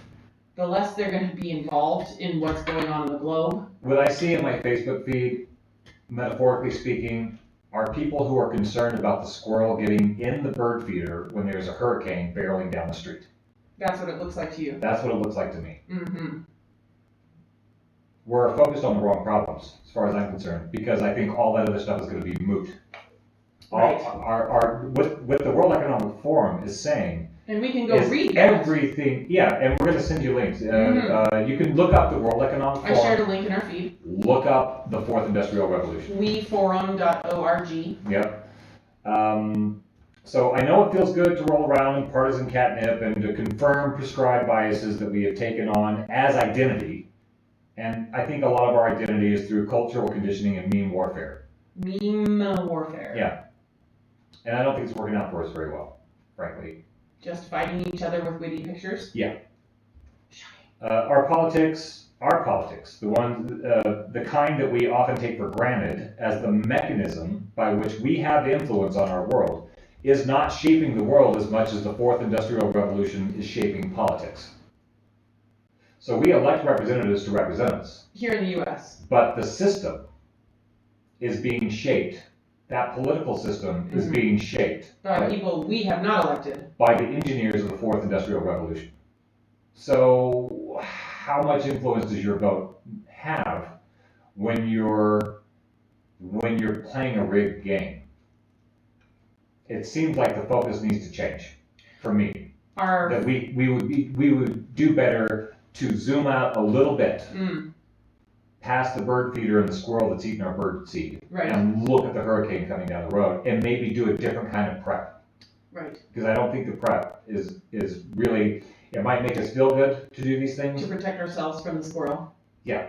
the less they're going to be involved in what's going on in the globe. What I see in my Facebook feed, metaphorically speaking, are people who are concerned about the squirrel getting in the bird feeder when there's a hurricane barreling down the street. That's what it looks like to you. That's what it looks like to me. Mm-hmm. We're focused on the wrong problems, as far as I'm concerned, because I think all that other stuff is going to be moot. Right. What the World Economic Forum is saying, and we can go read that. Everything, and we're going to send you links. You can look up the World Economic Forum. I shared a link in our feed. Look up the Fourth Industrial Revolution. weforum.org. Yep. So I know it feels good to roll around in partisan catnip and to confirm prescribed biases that we have taken on as identity. And I think a lot of our identity is through cultural conditioning and meme warfare. Meme warfare. Yeah. And I don't think it's working out for us very well, frankly. Just fighting each other with witty pictures? Yeah. Our politics, the kind that we often take for granted as the mechanism by which we have influence on our world, is not shaping the world as much as the Fourth Industrial Revolution is shaping politics. So we elect representatives to represent us. Here in the U.S. But the system is being shaped. That political system is being shaped. By people we have not elected. By the engineers of the Fourth Industrial Revolution. So how much influence does your vote have when you're playing a rigged game? It seems like the focus needs to change for me. That we would do better to zoom out a little bit past the bird feeder and the squirrel that's eating our bird seed, and look at the hurricane coming down the road, and maybe do a different kind of prep. Right. Because I don't think the prep is really. It might make us feel good to do these things. To protect ourselves from the squirrel. Yeah.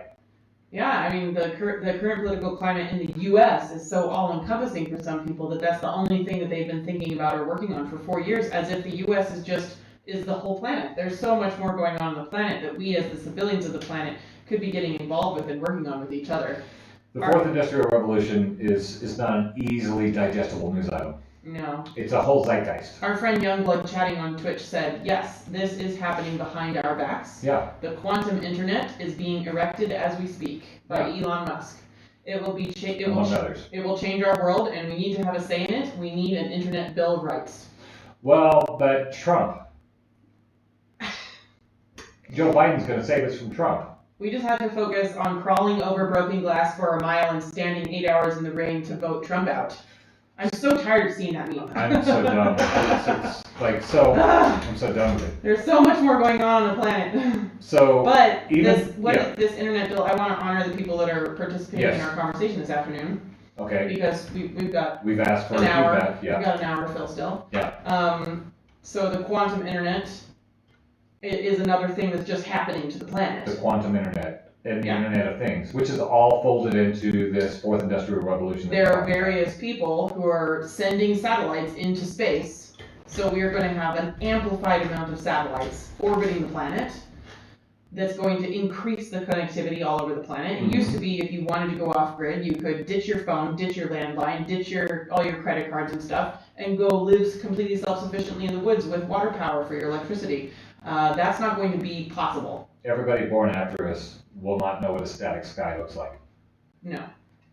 Yeah, I mean, the current political climate in the U.S. is so all-encompassing for some people that that's the only thing that they've been thinking about or working on for 4 years, as if the U.S. is the whole planet. There's so much more going on the planet that we as the civilians of the planet could be getting involved with and working on with each other. The Fourth Industrial Revolution is not an easily digestible news item. No. It's a whole zeitgeist. Our friend Youngblood chatting on Twitch said, yes, this is happening behind our backs. Yeah. The quantum internet is being erected as we speak by Elon Musk. It will be it will change our world, and we need to have a say in it. We need an internet bill of rights. Well, but Trump. Joe Biden's going to save us from Trump. We just have to focus on crawling over broken glass for a mile and standing 8 hours in the rain to vote Trump out. I'm so tired of seeing that meme. I'm so done. I'm so done with it. There's so much more going on the planet. So, but this internet bill, I want to honor the people that are participating in our conversation this afternoon. Okay. Because we've asked for an hour. Feedback. Yeah. We've got an hour to fill still. Yeah. So the quantum internet is another thing that's just happening to the planet. The quantum internet. And the Internet of Things, which is all folded into this Fourth Industrial Revolution. There are various people who are sending satellites into space, so we are going to have an amplified amount of satellites orbiting the planet. that's going to increase the connectivity all over the planet. It used to be if you wanted to go off grid, you could ditch your phone, ditch your landline, ditch all your credit cards and stuff, and go live completely self-sufficiently in the woods with water power for your electricity. That's not going to be possible. Everybody born after us will not know what a static sky looks like. No.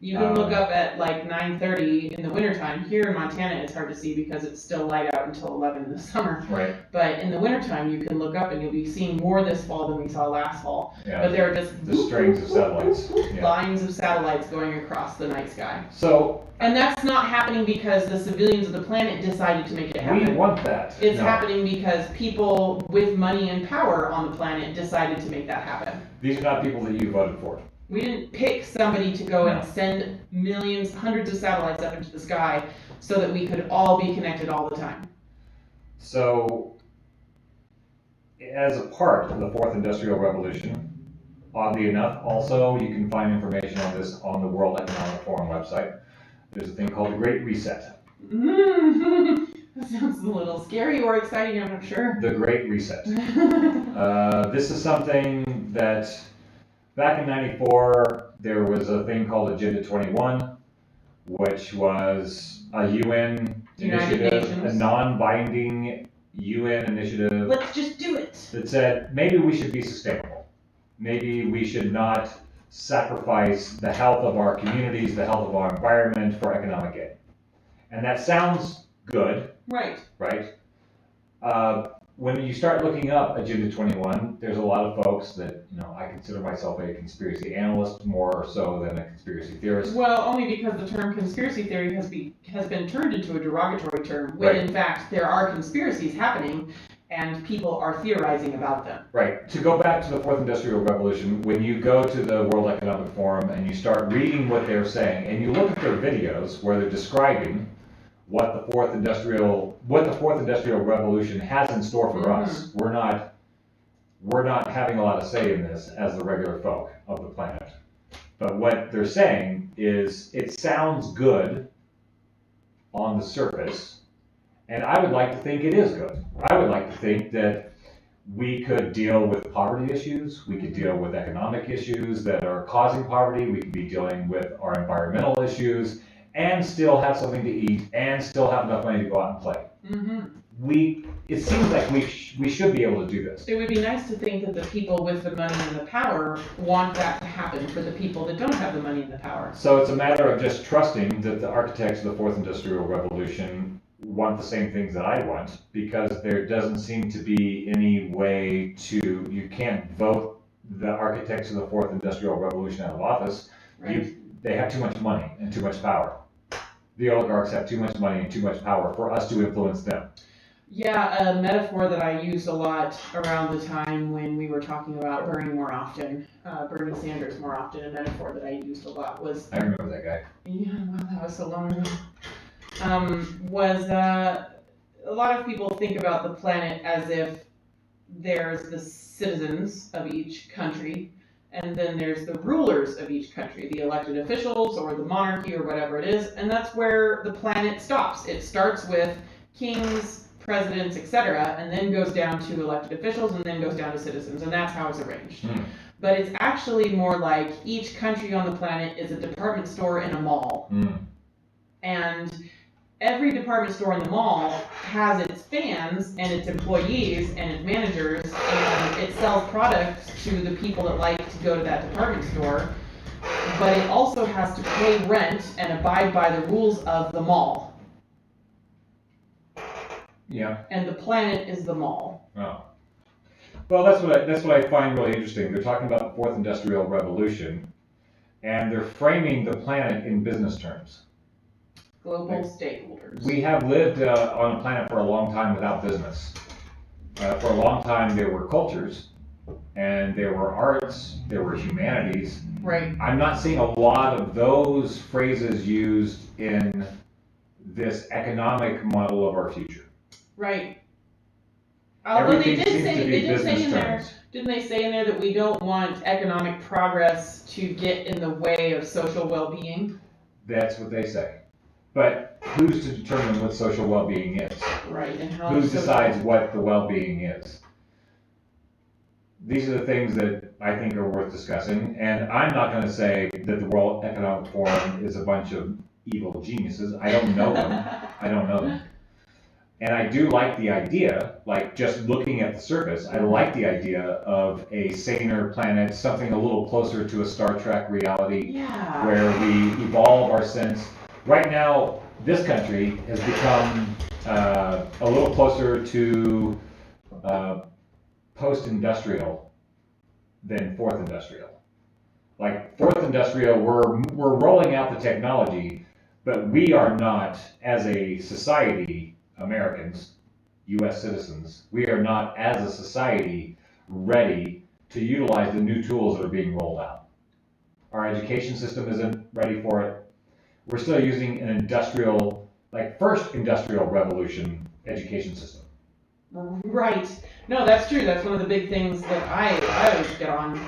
You can look up at like 9:30 in the wintertime. Here in Montana, it's hard to see because it's still light out until 11 in the summer. Right. But in the wintertime, you can look up and you'll be seeing more this fall than we saw last fall. Yeah. But there are just the strings of satellites. lines of satellites going across the night sky. So. And that's not happening because the civilians of the planet decided to make it happen. We want that. It's happening because people with money and power on the planet decided to make that happen. These are not people that you voted for. We didn't pick somebody to go and send millions, hundreds of satellites up into the sky so that we could all be connected all the time. So, as a part of the Fourth Industrial Revolution, oddly enough, also you can find information on this on the World Economic Forum website. There's a thing called the Great Reset. That sounds a little scary or exciting, I'm not sure. The Great Reset. This is something that back in '94, there was a thing called Agenda 21, which was a UN initiative, a non-binding UN initiative. Let's just do it. That said, maybe we should be sustainable. Maybe we should not sacrifice the health of our communities, the health of our environment for economic gain. And that sounds good. Right. Right? When you start looking up Agenda 21, there's a lot of folks that, I consider myself a conspiracy analyst more so than a conspiracy theorist. Well, only because the term conspiracy theory has been turned into a derogatory term, when in fact there are conspiracies happening and people are theorizing about them. Right. To go back to the Fourth Industrial Revolution, when you go to the World Economic Forum and you start reading what they're saying, and you look at their videos where they're describing what the Fourth Industrial Revolution has in store for us, we're not having a lot of say in this as the regular folk of the planet. But what they're saying is it sounds good on the surface, and I would like to think it is good. I would like to think that we could deal with poverty issues, we could deal with economic issues that are causing poverty, we could be dealing with our environmental issues, and still have something to eat, and still have enough money to go out and play. It seems like we should be able to do this. It would be nice to think that the people with the money and the power want that to happen for the people that don't have the money and the power. So it's a matter of just trusting that the architects of the Fourth Industrial Revolution want the same things that I want, because there doesn't seem to be any way you can't vote the architects of the Fourth Industrial Revolution out of office. Right. They have too much money and too much power. The oligarchs have too much money and too much power for us to influence them. Yeah, a metaphor that I used a lot around the time when we were talking about Bernie more often, Bernie Sanders more often, a metaphor that I used a lot was... I remember that guy. Yeah, well, that was so long ago. A lot of people think about the planet as if there's the citizens of each country, and then there's the rulers of each country, the elected officials or the monarchy or whatever it is, and that's where the planet stops. It starts with kings, presidents, etc., and then goes down to elected officials, and then goes down to citizens, and that's how it's arranged. But it's actually more like each country on the planet is a department store in a mall. And every department store in the mall has its fans and its employees and its managers, and it sells products to the people that like to go to that department store, but it also has to pay rent and abide by the rules of the mall. Yeah. And the planet is the mall. Oh. Well, that's what I find really interesting. They're talking about the Fourth Industrial Revolution, and they're framing the planet in business terms. Global stakeholders. We have lived on a planet for a long time without business. For a long time, there were cultures, and there were arts, there were humanities. Right. I'm not seeing a lot of those phrases used in this economic model of our future. Right. Although they did say in there, terms. didn't they say in there that we don't want economic progress to get in the way of social well-being? That's what they say. But who's to determine what social well-being is? Right, and how Who decides what the well-being is? these are the things that I think are worth discussing, and I'm not going to say that the World Economic Forum is a bunch of evil geniuses. I don't know them. And I do like the idea, like just looking at the surface, I like the idea of a saner planet, something a little closer to a Star Trek reality, where we evolve our sense. Right now, this country has become a little closer to post-industrial than fourth industrial. Like fourth industrial, we're rolling out the technology, but we are not, as a society, Americans, U.S. citizens, we are not, as a society, ready to utilize the new tools that are being rolled out. Our education system isn't ready for it. We're still using an industrial, like first industrial revolution education system. Right. No, that's true. That's one of the big things that I always get on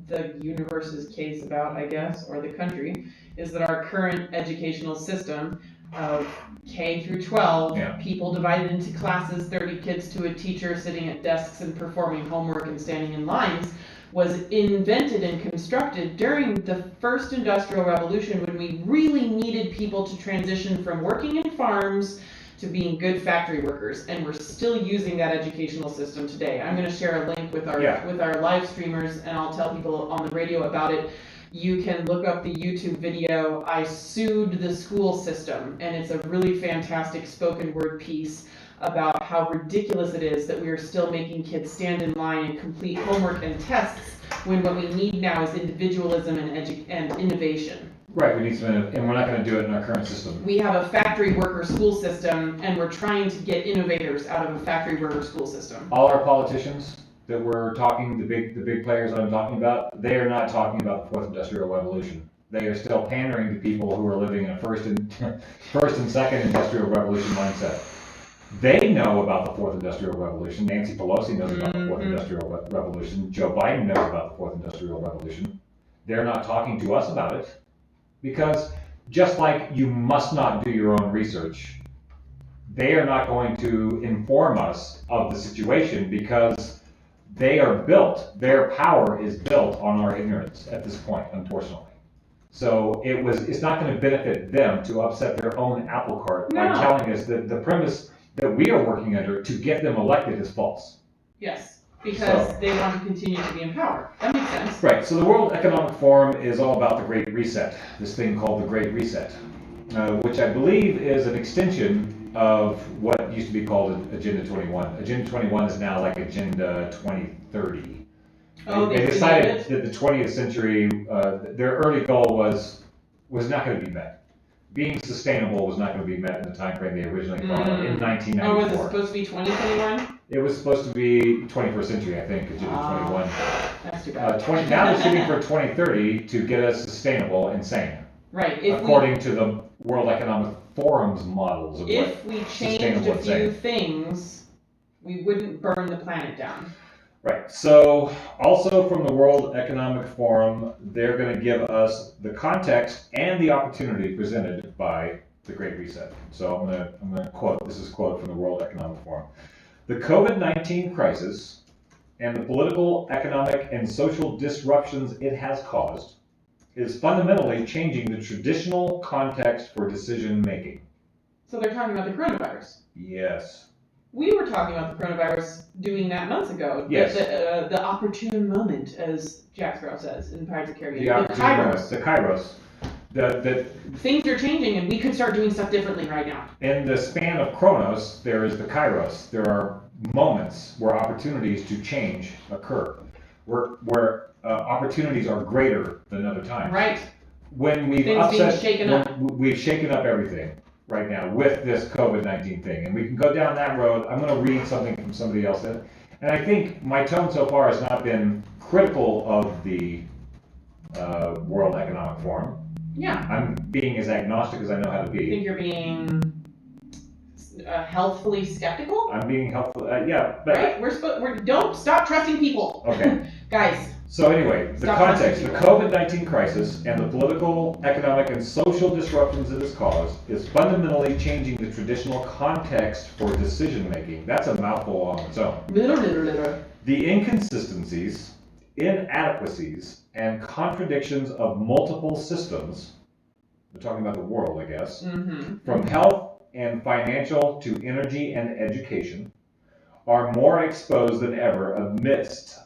the universe's case about, I guess, or the country, is that our current educational system of K through 12, people divided into classes, 30 kids to a teacher sitting at desks and performing homework and standing in lines, was invented and constructed during the first industrial revolution, when we really needed people to transition from working in farms to being good factory workers, and we're still using that educational system today. I'm going to share a link with our live streamers, and I'll tell people on the radio about it. You can look up the YouTube video, I Sued the School System, and it's a really fantastic spoken word piece about how ridiculous it is that we are still making kids stand in line and complete homework and tests, when what we need now is individualism and innovation. Right, we need some, and we're not going to do it in our current system. We have a factory worker school system, and we're trying to get innovators out of a factory worker school system. All our politicians that we're talking, the big players that I'm talking about, they are not talking about the fourth industrial revolution. They are still pandering to people who are living in a first and second industrial revolution mindset. They know about the fourth industrial revolution. Nancy Pelosi knows about the fourth industrial revolution. Joe Biden knows about the fourth industrial revolution. They're not talking to us about it. Because just like you must not do your own research, they are not going to inform us of the situation, because they are built, their power is built on our ignorance at this point, unfortunately. So it's not going to benefit them to upset their own apple cart by telling us that the premise that we are working under to get them elected is false. Yes. Because they want to continue to be in power. That makes sense. Right. So the World Economic Forum is all about the Great Reset, this thing called the Great Reset, which I believe is an extension of what used to be called Agenda 21. Agenda 21 is now like Agenda 2030. They decided that the 20th century, their early goal was not going to be met. Being sustainable was not going to be met in the time frame they originally thought in 1994. Oh, was it supposed to be 2021? It was supposed to be 21st century, I think, Agenda 21. That's too bad. Now they're shooting for 2030 to get us sustainable and sane. Right. According to the World Economic Forum's models of if we changed a few things, we wouldn't burn the planet down. Right. So also from the World Economic Forum, they're going to give us the context and the opportunity presented by the Great Reset. So I'm going to quote, this is a quote from the World Economic Forum. The COVID-19 crisis and the political, economic, and social disruptions it has caused is fundamentally changing the traditional context for decision making. So they're talking about the coronavirus. Yes. We were talking about the coronavirus doing that months ago. Yes. The opportune moment, as Jack Sparrow says in Pirates of the Caribbean. The Kairos. The things are changing, and we could start doing stuff differently right now. In the span of Chronos, there is the Kairos. There are moments where opportunities to change occur, where opportunities are greater than other times. Right. When we've we've shaken up everything right now with this COVID-19 thing, and we can go down that road. I'm going to read something from somebody else, and I think my tone so far has not been critical of the World Economic Forum. Yeah. I'm being as agnostic as I know how to be. I think you're being healthfully skeptical? I'm being helpful. Yeah, but Right? Don't stop trusting people. Okay. Guys. So anyway, the context, the COVID-19 crisis and the political, economic, and social disruptions it has caused is fundamentally changing the traditional context for decision making. That's a mouthful on its own. The inconsistencies, inadequacies, and contradictions of multiple systems, we're talking about the world, I guess, from health and financial to energy and education, are more exposed than ever amidst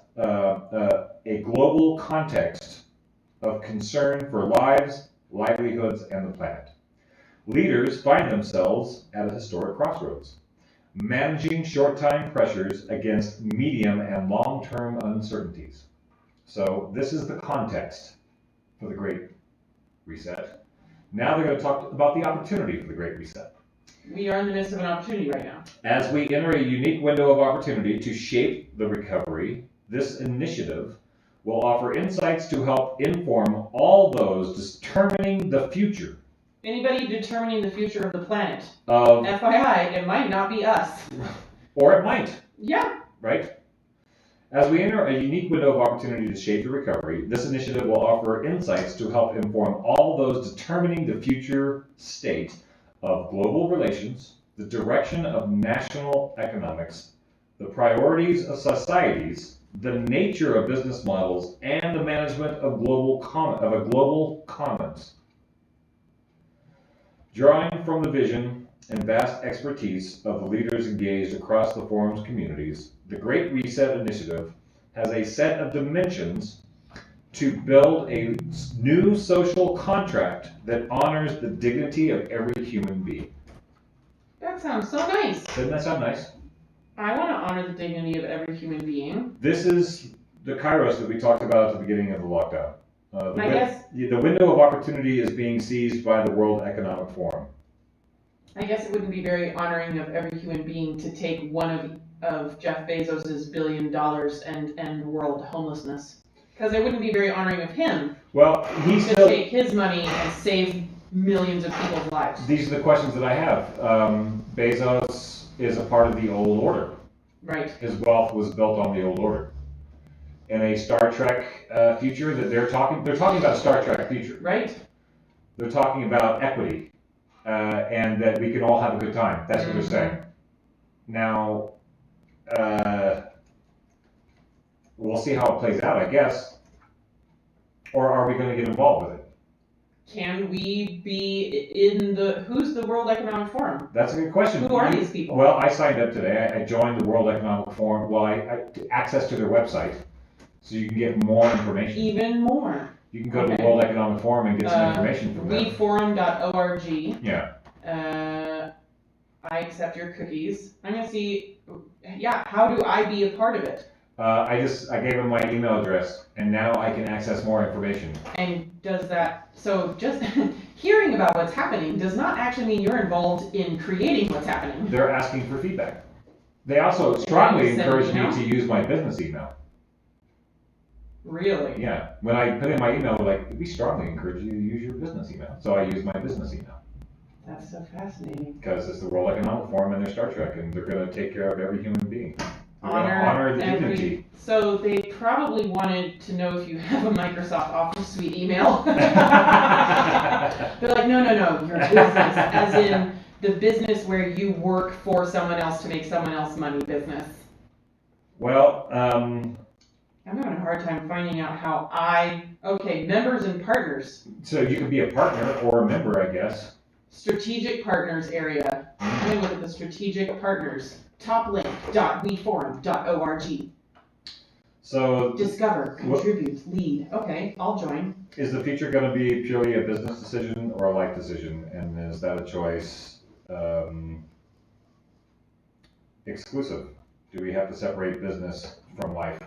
a global context of concern for lives, livelihoods, and the planet. Leaders find themselves at a historic crossroads, managing short-time pressures against medium and long-term uncertainties. So this is the context for the Great Reset. Now they're going to talk about the opportunity for the Great Reset. We are in the midst of an opportunity right now. As we enter a unique window of opportunity to shape the recovery, this initiative will offer insights to help inform all those determining the future. Anybody determining the future of the planet. Of FYI, it might not be us. Or it might. Yeah. Right? As we enter a unique window of opportunity to shape the recovery, this initiative will offer insights to help inform all those determining the future state of global relations, the direction of national economics, the priorities of societies, the nature of business models, and the management of a global commons. Drawing from the vision and vast expertise of the leaders engaged across the forum's communities, the Great Reset Initiative has a set of dimensions to build a new social contract that honors the dignity of every human being. That sounds so nice. Doesn't that sound nice? I want to honor the dignity of every human being. This is the kairos that we talked about at the beginning of the lockdown. The window of opportunity is being seized by the World Economic Forum. I guess it wouldn't be very honoring of every human being to take one of Jeff Bezos's $1 billion and end world homelessness. Because it wouldn't be very honoring of him to take his money and save millions of people's lives. These are the questions that I have. Bezos is a part of the old order. Right. His wealth was built on the old order. In a Star Trek future that they're talking about a Star Trek future. Right. They're talking about equity and that we can all have a good time. That's what they're saying. Now, we'll see how it plays out, I guess. Or are we going to get involved with it? Can we be in who's the World Economic Forum? That's a good question. Who are these people? Well, I signed up today. I joined the World Economic Forum. Well, I access to their website, so you can get more information. Even more. You can go to the World Economic Forum and get some information from them. weforum.org. Yeah. I accept your cookies. I'm gonna see. Yeah, how do I be a part of it? I gave them my email address, and now I can access more information. And does that, so just hearing about what's happening does not actually mean you're involved in creating what's happening. They're asking for feedback. They also strongly encourage me to use my business email. Really? Yeah. When I put in my email, we strongly encourage you to use your business email. So I use my business email. That's so fascinating. Because it's the World Economic Forum and their Star Trek, and they're going to take care of every human being. Honor the dignity. So they probably wanted to know if you have a Microsoft Office Suite email. They're like, no, your business, as in the business where you work for someone else to make someone else money business. Well, I'm having a hard time finding out how members and partners. So you could be a partner or a member, I guess. Strategic partners area. I'm going to look at the strategic partners. toplink.weforum.org. So discover, contribute, lead. Okay, I'll join. Is the future going to be purely a business decision or a life decision? And is that a choice exclusive? Do we have to separate business from life?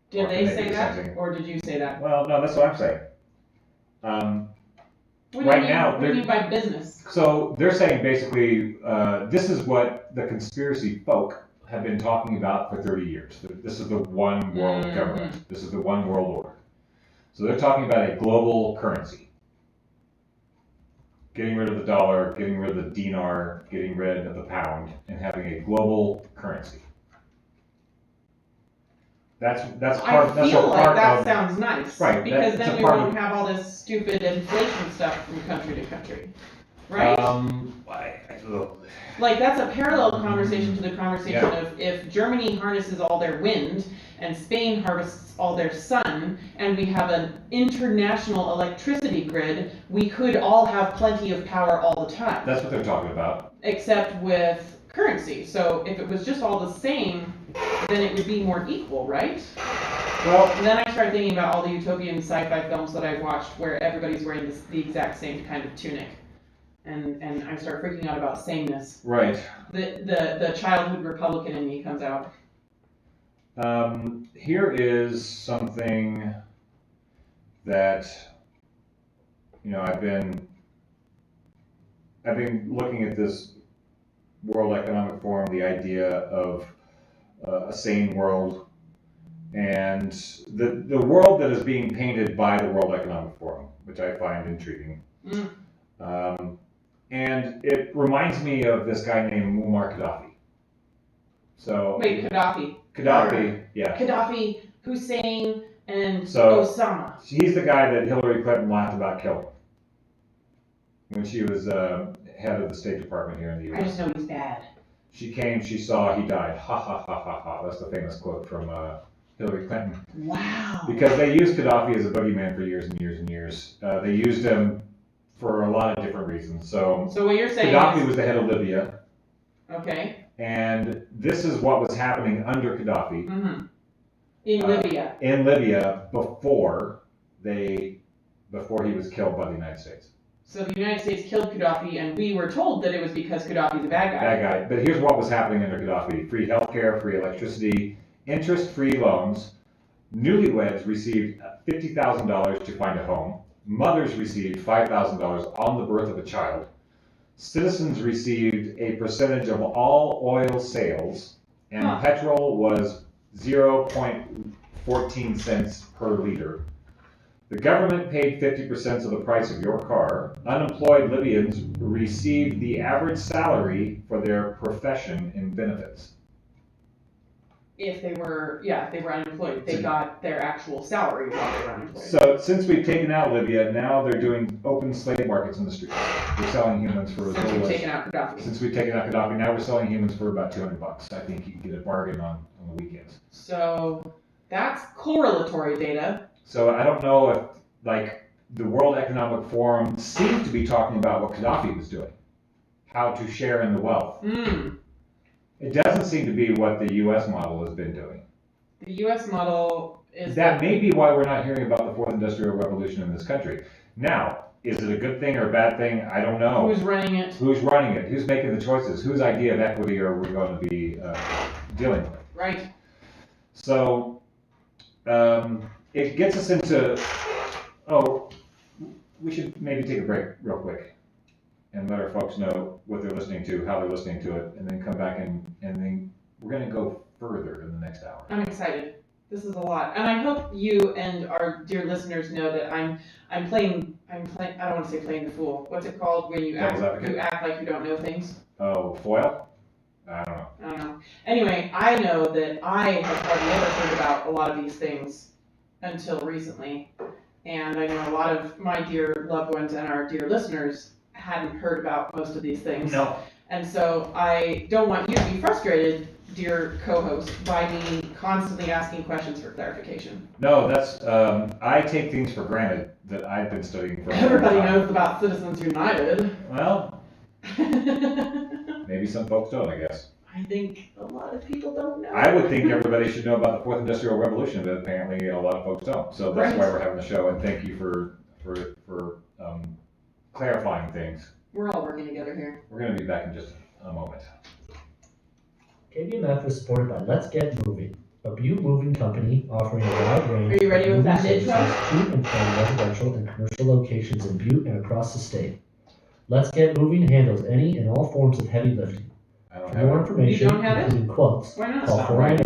Did they say that, or did you say that? Well, no, that's what I'm saying. What do you mean by business? So they're saying basically, this is what the conspiracy folk have been talking about for 30 years. This is the one world government. This is the one world order. So they're talking about a global currency. getting rid of the dollar, getting rid of the dinar, getting rid of the pound, and having a global currency. That's part. I That's feel a like part that of, sounds nice, right, because that's then a we part won't of- have all this stupid inflation stuff from country to country, right? Like, that's a parallel conversation to the conversation Yeah. of if Germany harnesses all their wind and Spain harvests all their sun, and we have an international electricity grid, we could all have plenty of power all the time. That's what they're talking about. Except with currency. So if it was just all the same, then it would be more equal, right? Well, And then I started thinking about all the utopian sci-fi films that I've watched where everybody's wearing the exact same kind of tunic. And I start freaking out about sameness. right. The childhood Republican in me comes out. Here is something that, I've been looking at this World Economic Forum, the idea of a sane world, and the world that is being painted by the World Economic Forum, which I find intriguing. And it reminds me of this guy named Muammar Gaddafi. So Wait, Gaddafi. Yeah. Gaddafi, Hussein, and So- Osama. He's the guy that Hillary Clinton laughed about killing when she was head of the State Department here in the U.S. I just know he's bad. She came, she saw, he died. Ha ha ha ha ha. That's the famous quote from Hillary Clinton. Wow. Because they used Gaddafi as a boogeyman for years and years and years. They used him for a lot of different reasons. So what you're saying Gaddafi is, was the head of Libya, okay. and this is what was happening under Gaddafi. Mm-hmm. In Libya. In Libya before he was killed by the United States. So the United States killed Gaddafi, and we were told that it was because Gaddafi's a bad guy. Bad guy. But here's what was happening under Gaddafi. Free healthcare, free electricity, interest-free loans. Newlyweds received $50,000 to find a home. Mothers received $5,000 on the birth of a child. Citizens received a percentage of all oil sales, and petrol was 0.14 cents per liter. The government paid 50% of the price of your car. Unemployed Libyans received the average salary for their profession in benefits. If they were unemployed, they got their actual salary while they were unemployed. So since we've taken out Libya, now they're doing open slave markets in the streets. They're selling humans for Since we've taken out Gaddafi. Since we've taken out Gaddafi, now we're selling humans for about $200. I think you can get a bargain on the weekends. So that's correlatory data. So I don't know if, the World Economic Forum seemed to be talking about what Gaddafi was doing, how to share in the wealth. It doesn't seem to be what the U.S. model has been doing. The U.S. model is... That may be why we're not hearing about the fourth industrial revolution in this country. Now, is it a good thing or a bad thing? I don't know. Who's running it? Who's running it? Who's making the choices? Whose idea of equity are we going to be dealing with? Right. So, it gets us into... we should maybe take a break real quick and let our folks know what they're listening to, how they're listening to it, and then come back and then we're going to go further in the next hour. I'm excited. This is a lot. And I hope you and our dear listeners know that I'm playing, I don't want to say playing the fool. What's it called when you act like you don't know things? Oh, foil? I don't know. Anyway, I know that I have hardly ever heard about a lot of these things until recently. And I know a lot of my dear loved ones and our dear listeners hadn't heard about most of these things. No. And so I don't want you to be frustrated, dear co-host, by me constantly asking questions for clarification. No, that's, I take things for granted that I've been studying for a long Everybody time. knows about Citizens United. Well, maybe some folks don't, I guess. I think a lot of people don't know. I would think everybody should know about the fourth industrial revolution, but apparently a lot of folks don't. So that's why we're having the show, and thank you for clarifying things. We're all working together here. We're going to be back in just a moment. KBMF is supported by Let's Get Moving, a Butte moving company offering a wide range Are you ready of with that moving intro? services to and from residential and commercial locations in Butte and across the state. Let's Get Moving handles any and all forms of heavy lifting. For more information, You don't have it? including quotes, Why not? call It's not right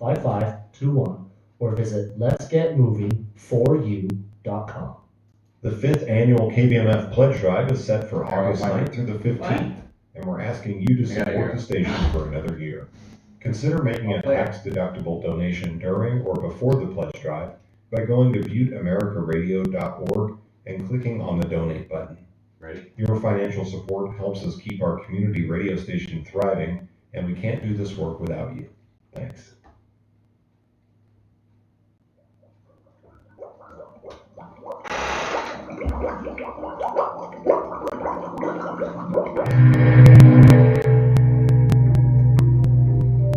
490-5521 or visit letsgetmoving4u.com. The 5th annual KBMF pledge drive is set for August 9th through the 15th, and we're asking you to support the station for another year. Consider making a tax-deductible donation during or before the pledge drive by going to butteamericaradio.org and clicking on the donate button. Ready? Your financial support helps us keep our community radio station thriving, and we can't do this work without you. Thanks.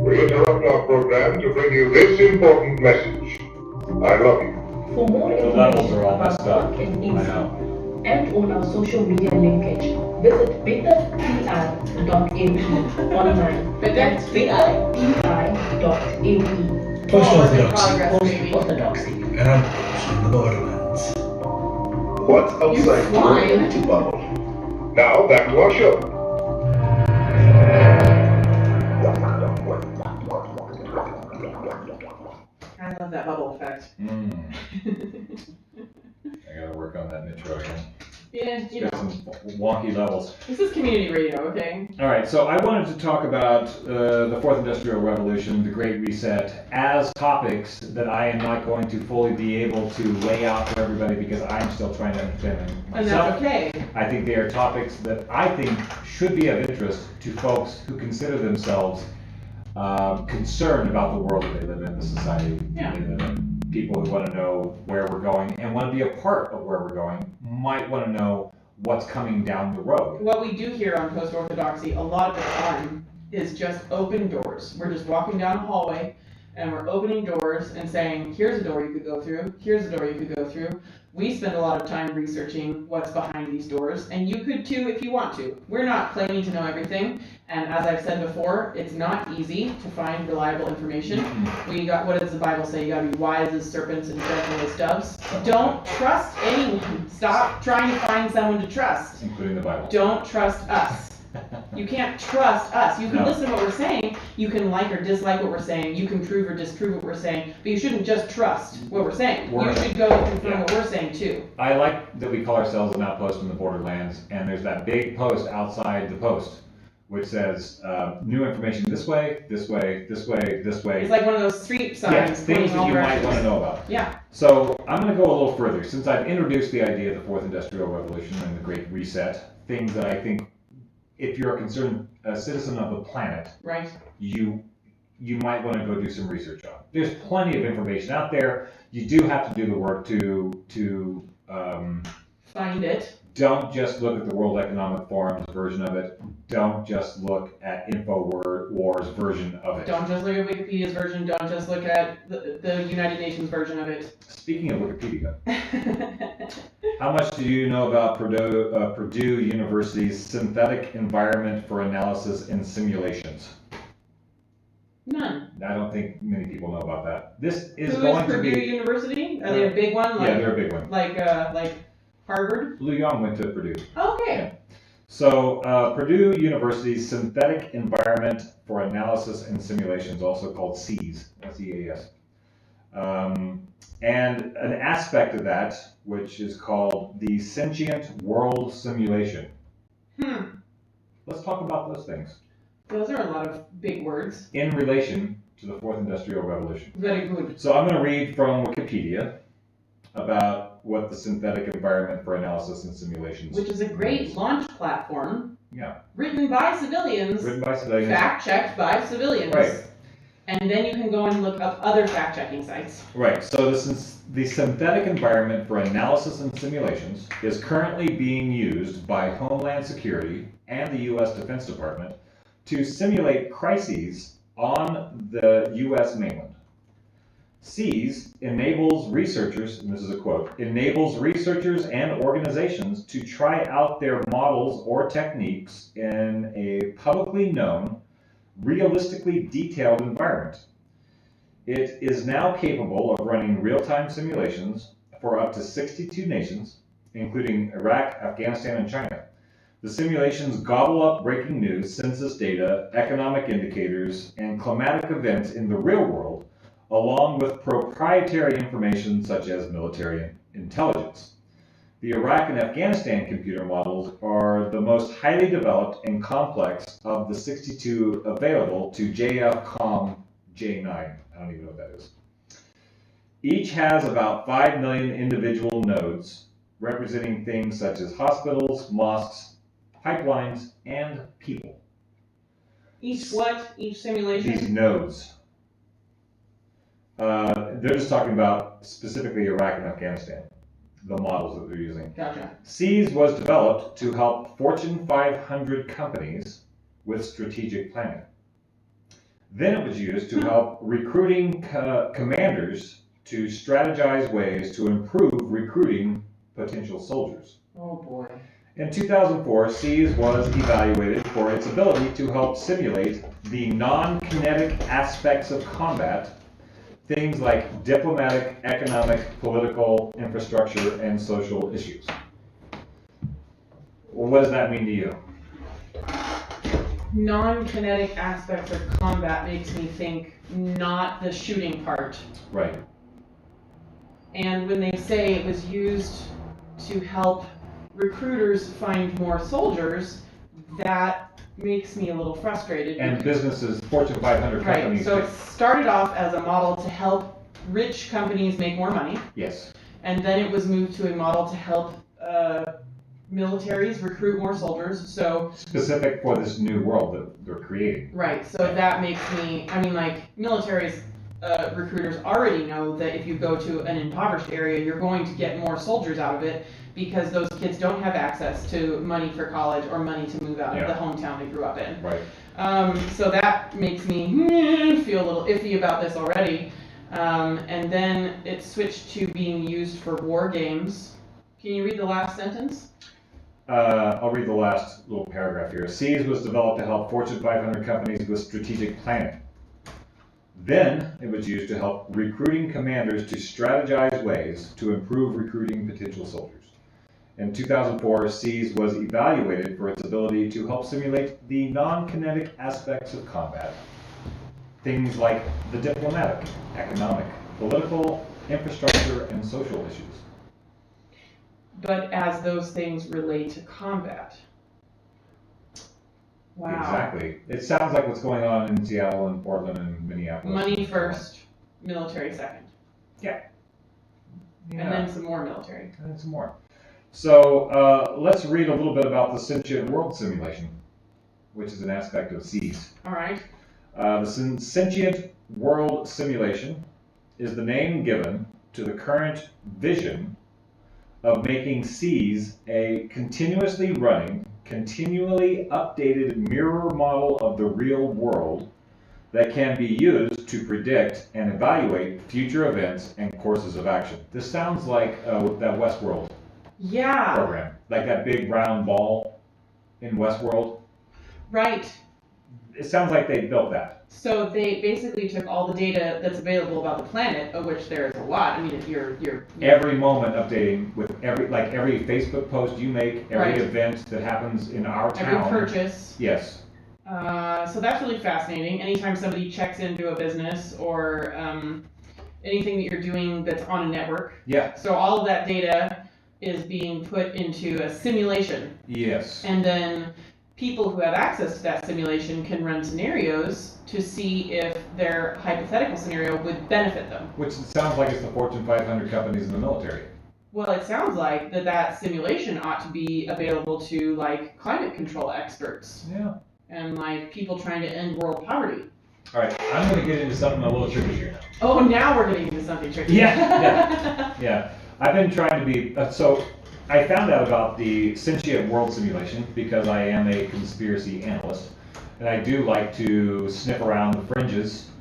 We interrupt our program to bring you this important message. I love you. For more The levels information are all about messed up. Dark and I Easy know. and on our social media linkage, visit betterpi.ae online. That's betterpi.ae. Post-Orthodoxy. Post-Orthodoxy. And I'm pushing the borderlands. What's outside your empty bubble? Now back to our show. I love that bubble effect. I gotta work on that intro again. Yeah, you Got know. some wonky levels. This is community radio, okay? All right, so I wanted to talk about the Fourth Industrial Revolution, the Great Reset, as topics that I am not going to fully be able to lay out for everybody because I'm still trying to understand them And myself. that's okay. I think they are topics that I think should be of interest to folks who consider themselves concerned about the world that they live in, the society Yeah. they live in. People who want to know where we're going and want to be a part of where we're going might want to know what's coming down the road. What we do here on Post-Orthodoxy a lot of the time is just open doors. We're just walking down a hallway and we're opening doors and saying, here's a door you could go through, here's a door you could go through. We spend a lot of time researching what's behind these doors, and you could too if you want to. We're not claiming to know everything, and as I've said before, it's not easy to find reliable information. We got, what does the Bible say? You gotta be wise as serpents and gentle as doves. Don't trust anyone. Stop trying to find someone to trust. Including the Bible. Don't trust us. You can't trust us. You can No. listen to what we're saying, you can like or dislike what we're saying, you can prove or disprove what we're saying, but you shouldn't just trust what we're saying. You should go and confirm what we're saying too. I like that we call ourselves an outpost in the borderlands, and there's that big post outside the post, which says new information this way, this way, this way, this way. It's like one of those street signs. Yeah, things pointing that all you might directions. want to know about. Yeah. So I'm going to go a little further. Since I've introduced the idea of the Fourth Industrial Revolution and the Great Reset, things that I think, if you're a citizen of the planet, right, you might want to go do some research on. There's plenty of information out there. You do have to do the work to find it. Don't just look at the World Economic Forum's version of it. Don't just look at InfoWars' version of it. Don't just look at Wikipedia's version. Don't just look at the United Nations version of it. Speaking of Wikipedia, how much do you know about Purdue University's Synthetic Environment for Analysis and Simulations? None. I don't think many people know about that. This is Who going is to be. Purdue University? Are they a big one? Like, yeah, they're a big one. Like Harvard? Lou Young went to Purdue. Okay. Yeah. So Purdue University's Synthetic Environment for Analysis and Simulations, also called SEAS, S-E-A-S. And an aspect of that, which is called the Sentient World Simulation. Let's talk about those things. Those are a lot of big words. In relation to the Fourth Industrial Revolution. Very good. So I'm going to read from Wikipedia about what the Synthetic Environment for Analysis and Simulations Which is a great launch platform. Yeah. Written by civilians. Written by civilians. Fact-checked by civilians. Right. And then you can go and look up other fact-checking sites. Right, so this is the Synthetic Environment for Analysis and Simulations is currently being used by Homeland Security and the U.S. Defense Department to simulate crises on the U.S. mainland. SEAS enables researchers, and this is a quote, enables researchers and organizations to try out their models or techniques in a publicly known, realistically detailed environment. It is now capable of running real-time simulations for up to 62 nations, including Iraq, Afghanistan, and China. The simulations gobble up breaking news, census data, economic indicators, and climatic events in the real world, along with proprietary information such as military intelligence. The Iraq and Afghanistan computer models are the most highly developed and complex of the 62 available to JFCOM J9. I don't even know what that is. Each has about 5 million individual nodes, representing things such as hospitals, mosques, pipelines, and people. Each what? Each simulation? These nodes. They're just talking about specifically Iraq and Afghanistan, the models that they're using. Gotcha. SEAS was developed to help Fortune 500 companies with strategic planning. Then it was used to help recruiting commanders to strategize ways to improve recruiting potential soldiers. Oh boy. In 2004, SEAS was evaluated for its ability to help simulate the non-kinetic aspects of combat, things like diplomatic, economic, political, infrastructure, and social issues. Well, what does that mean to you? Non-kinetic aspects of combat makes me think not the shooting part. Right. And when they say it was used to help recruiters find more soldiers, that makes me a little frustrated. And businesses, Fortune 500 companies. Right, so it started off as a model to help rich companies make more money. Yes. And then it was moved to a model to help militaries recruit more soldiers. So specific for this new world that they're creating. Right, so that makes me, I mean, like, militaries, recruiters already know that if you go to an impoverished area, you're going to get more soldiers out of it because those kids don't have access to money for college or money to move out of the hometown they grew up in. Right. So that makes me feel a little iffy about this already. And then it switched to being used for war games. Can you read the last sentence? I'll read the last little paragraph here. SEAS was developed to help Fortune 500 companies with strategic planning. Then it was used to help recruiting commanders to strategize ways to improve recruiting potential soldiers. In 2004, SEAS was evaluated for its ability to help simulate the non-kinetic aspects of combat, things like the diplomatic, economic, political, infrastructure, and social issues. But as those things relate to combat. Wow. Exactly. It sounds like what's going on in Seattle and Portland and Minneapolis. Money first, military second. Yeah. And then some more military. And then some more. So let's read a little bit about the sentient world simulation, which is an aspect of SEAS. All right. The sentient world simulation is the name given to the current vision of making SEAS a continuously running, continually updated mirror model of the real world that can be used to predict and evaluate future events and courses of action. This sounds like that Westworld program, like that big round ball in Westworld. Right. It sounds like they built that. So they basically took all the data that's available about the planet, of which there is a lot. I mean, if you're every moment updating with every Facebook post you make, every event that happens in our town. Every purchase. Yes. So that's really fascinating. Anytime somebody checks into a business or anything that you're doing that's on a network. Yeah. So all of that data is being put into a simulation. Yes. And then people who have access to that simulation can run scenarios to see if their hypothetical scenario would benefit them. Which sounds like it's the Fortune 500 companies in the military. Well, it sounds like that simulation ought to be available to like climate control experts. Yeah. And like people trying to end world poverty. All right, I'm going to get into something a little tricky here now. Oh, now we're getting into something tricky. Yeah. I've been trying to be so. I found out about the sentient world simulation because I am a conspiracy analyst, and I do like to sniff around the fringes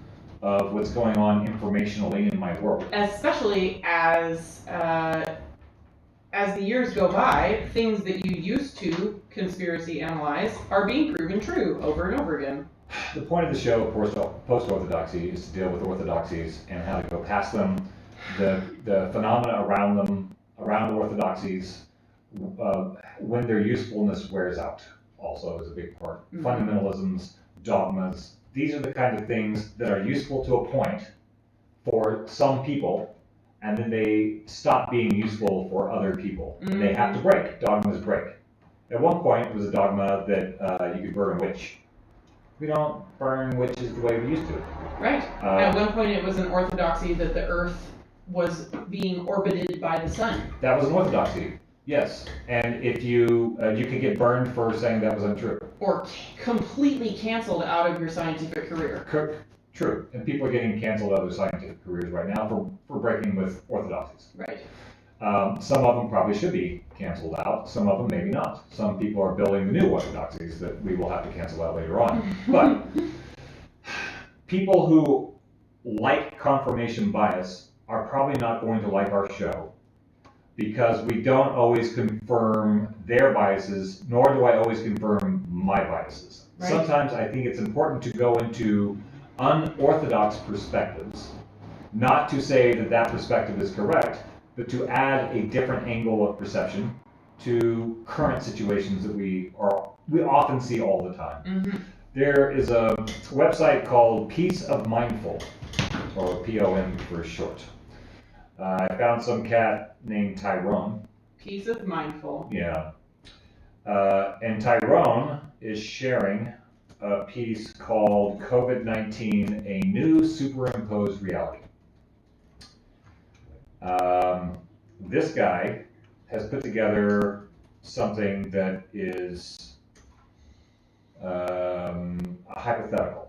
of what's going on informationally in my world. Especially as the years go by, things that you used to conspiracy analyze are being proven true over and over again. The point of the show, of course, Post-Orthodoxy, is to deal with orthodoxies and how to go past them, the phenomena around them, around orthodoxies, when their usefulness wears out, also is a big part. Mm-hmm. Fundamentalisms, dogmas, these are the kind of things that are useful to a point for some people, and then they stop being useful for other people. And they have to break. Dogmas break. At one point, it was a dogma that you could burn a witch. We don't burn witches the way we used to. Right. At one point, it was an orthodoxy that the Earth was being orbited by the sun. That was an orthodoxy, yes. And if you could get burned for saying that was untrue. Or completely canceled out of your scientific career. True. And people are getting canceled out of their scientific careers right now for breaking with orthodoxies. Right. Some of them probably should be canceled out. Some of them maybe not. Some people are building the new orthodoxies that we will have to cancel out later on. But people who like confirmation bias are probably not going to like our show because we don't always confirm their biases, nor do I always confirm my biases. Right. Sometimes I think it's important to go into unorthodox perspectives, not to say that that perspective is correct, but to add a different angle of perception to current situations that we often see all the time. Mm-hmm. There is a website called Peace of Mindful, or POM for short. I found some cat named Tyrone. Peace of Mindful. Yeah. And Tyrone is sharing a piece called COVID-19, A New Superimposed Reality. This guy has put together something that is a hypothetical.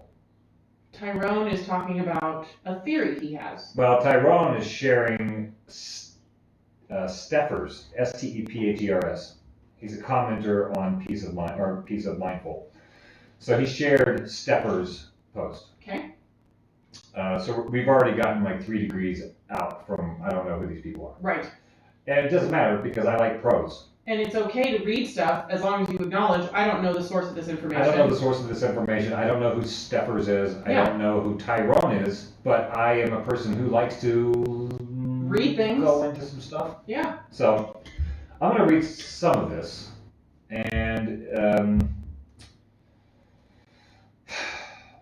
Tyrone is talking about a theory he has. Well, Tyrone is sharing Steffers, S-T-E-P-H-E-R-S. He's a commenter on Peace of Mindful. So he shared Steffers' post. Okay. So we've already gotten like 3 degrees out from, I don't know who these people are. Right. And it doesn't matter because I like prose. And it's okay to read stuff as long as you acknowledge, I don't know the source of this information. I don't know the source of this information. I don't know who Steffers is. I don't know who Tyrone is. But I am a person who likes to read things. Go into some stuff. Yeah. So I'm going to read some of this. And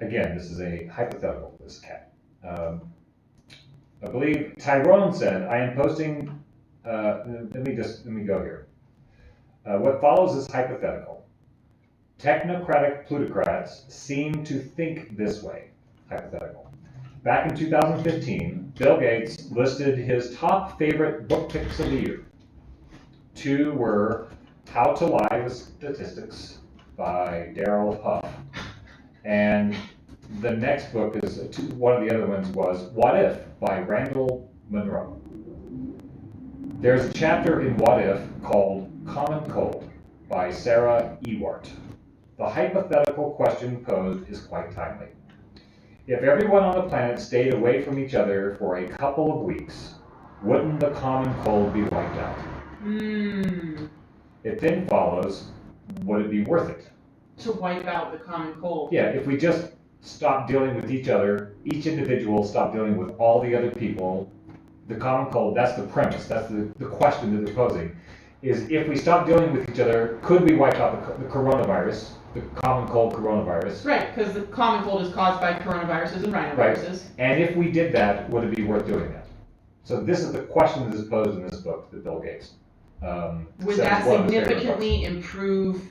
again, this is a hypothetical, this cat. I believe Tyrone said, I am posting, let me go here. What follows is hypothetical. Technocratic plutocrats seem to think this way, hypothetical. Back in 2015, Bill Gates listed his top favorite book picks of the year. 2 were How to Lie with Statistics by Daryl Huff. And the next book is, one of the other ones was What If by Randall Munroe. There's a chapter in What If called Common Cold by Sarah Ewart. The hypothetical question posed is quite timely. If everyone on the planet stayed away from each other for a couple of weeks, wouldn't the common cold be wiped out? It then follows, would it be worth it? To wipe out the common cold. Yeah, if we just stop dealing with each other, each individual stop dealing with all the other people, the common cold, that's the premise, that's the question that they're posing, is if we stop dealing with each other, could we wipe out the coronavirus, the common cold coronavirus? Right, because the common cold is caused by coronaviruses and rhinoviruses. Right. And if we did that, would it be worth doing that? So this is the question that is posed in this book that Bill Gates would that significantly improve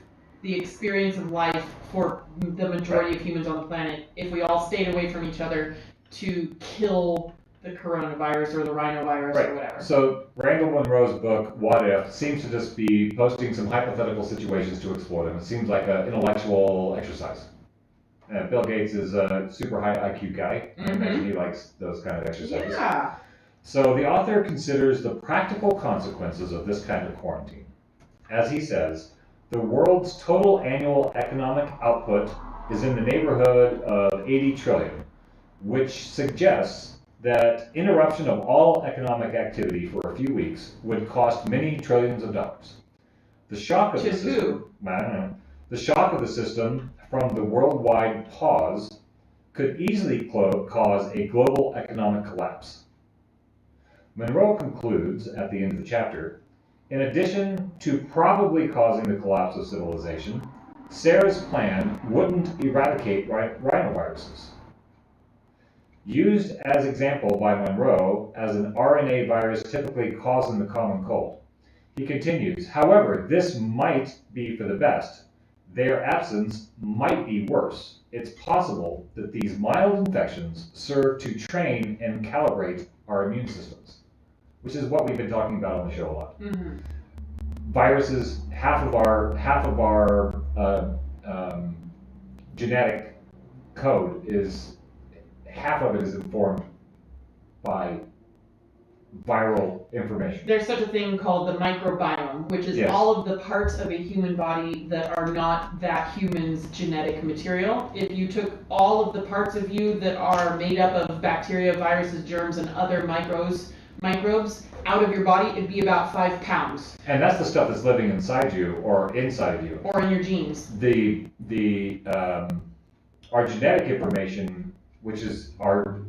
the experience of life for the majority of humans on the planet if we all stayed away from each other to kill the coronavirus or the rhinovirus or whatever? So Randall Munroe's book, What If, seems to just be posting some hypothetical situations to explore them. It seems like an intellectual exercise. Bill Gates is a super high IQ guy. I imagine he likes those kind of exercises. Yeah. So the author considers the practical consequences of this kind of quarantine. As he says, the world's total annual economic output is in the neighborhood of 80 trillion, which suggests that interruption of all economic activity for a few weeks would cost many trillions of dollars. The shock of the system, the shock of the system from the worldwide pause could easily cause a global economic collapse. Munroe concludes at the end of the chapter, in addition to probably causing the collapse of civilization, Sarah's plan wouldn't eradicate rhinoviruses. Used as example by Monroe as an RNA virus typically causing the common cold. He continues, however, this might be for the best. Their absence might be worse. It's possible that these mild infections serve to train and calibrate our immune systems, which is what we've been talking about on the show a lot. Mm-hmm. Viruses, half of our genetic code is, half of it is informed by viral information. There's such a thing called the microbiome, which is all of the parts of a human body that are not that human's genetic material. If you took all of the parts of you that are made up of bacteria, viruses, germs, and other microbes out of your body, it'd be about 5 pounds. And that's the stuff that's living inside you or inside of you. Or in your genes. Our genetic information, which is our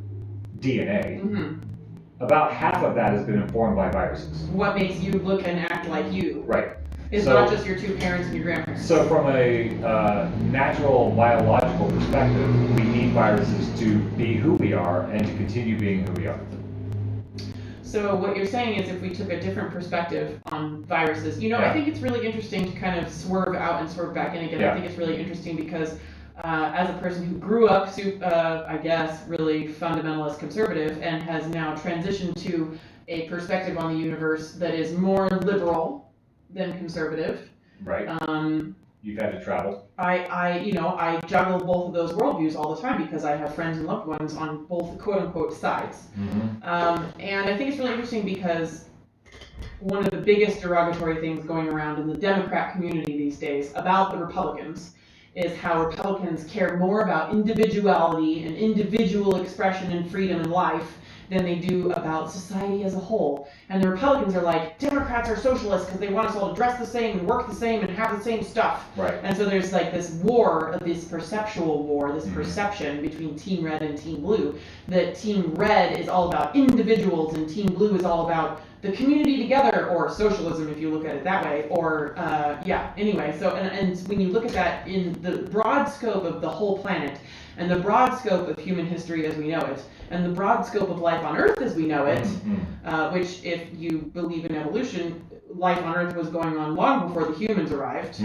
DNA, mm-hmm. about half of that has been informed by viruses. What makes you look and act like you. Right. It's not just your 2 parents and your grandparents. So from a natural biological perspective, we need viruses to be who we are and to continue being who we are. So what you're saying is if we took a different perspective on viruses, I think it's really interesting to kind of swerve out and swerve back in again. I think it's really interesting because as a person who grew up, I guess, really fundamentalist conservative and has now transitioned to a perspective on the universe that is more liberal than conservative. Right. You've had to travel. I juggle both of those worldviews all the time because I have friends and loved ones on both quote-unquote sides. Mm-hmm. And I think it's really interesting because one of the biggest derogatory things going around in the Democrat community these days about the Republicans is how Republicans care more about individuality and individual expression and freedom in life than they do about society as a whole. And the Republicans are like, Democrats are socialists because they want us all to dress the same and work the same and have the same stuff. Right. And so there's like this war, this perceptual war, this perception between Team Red and Team Blue, that Team Red is all about individuals and Team Blue is all about the community together, or socialism if you look at it that way, or anyway, so and when you look at that in the broad scope of the whole planet, and the broad scope of human history as we know it, and the broad scope of life on Earth as we know it, which if you believe in evolution, life on Earth was going on long before the humans arrived,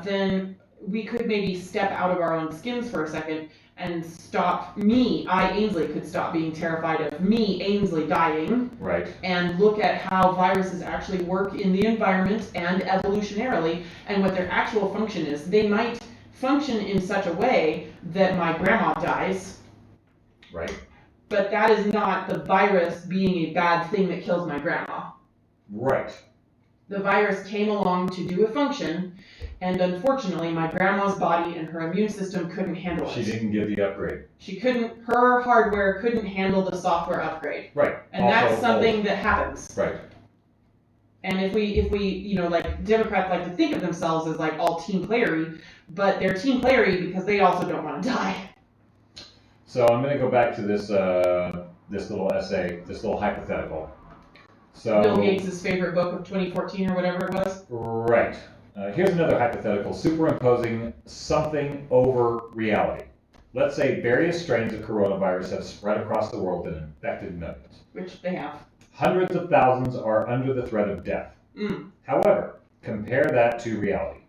then we could maybe step out of our own skins for a second and stop Ainsley could stop being terrified of me, Ainsley, dying. Right. And look at how viruses actually work in the environment and evolutionarily and what their actual function is. They might function in such a way that my grandma dies. Right. But that is not the virus being a bad thing that kills my grandma. Right. The virus came along to do a function, and unfortunately, my grandma's body and her immune system couldn't handle it. She didn't get the upgrade. Her hardware couldn't handle the software upgrade. Right. And that's something that happens. Right. And if we, like Democrats like to think of themselves as like all team playery, but they're team playery because they also don't want to die. So I'm going to go back to this little essay, this little hypothetical. So Bill Gates' favorite book of 2014 or whatever it was. Right. Here's another hypothetical, superimposing something over reality. Let's say various strains of coronavirus have spread across the world and infected millions. Which they have. Hundreds of thousands are under the threat of death. However, compare that to reality.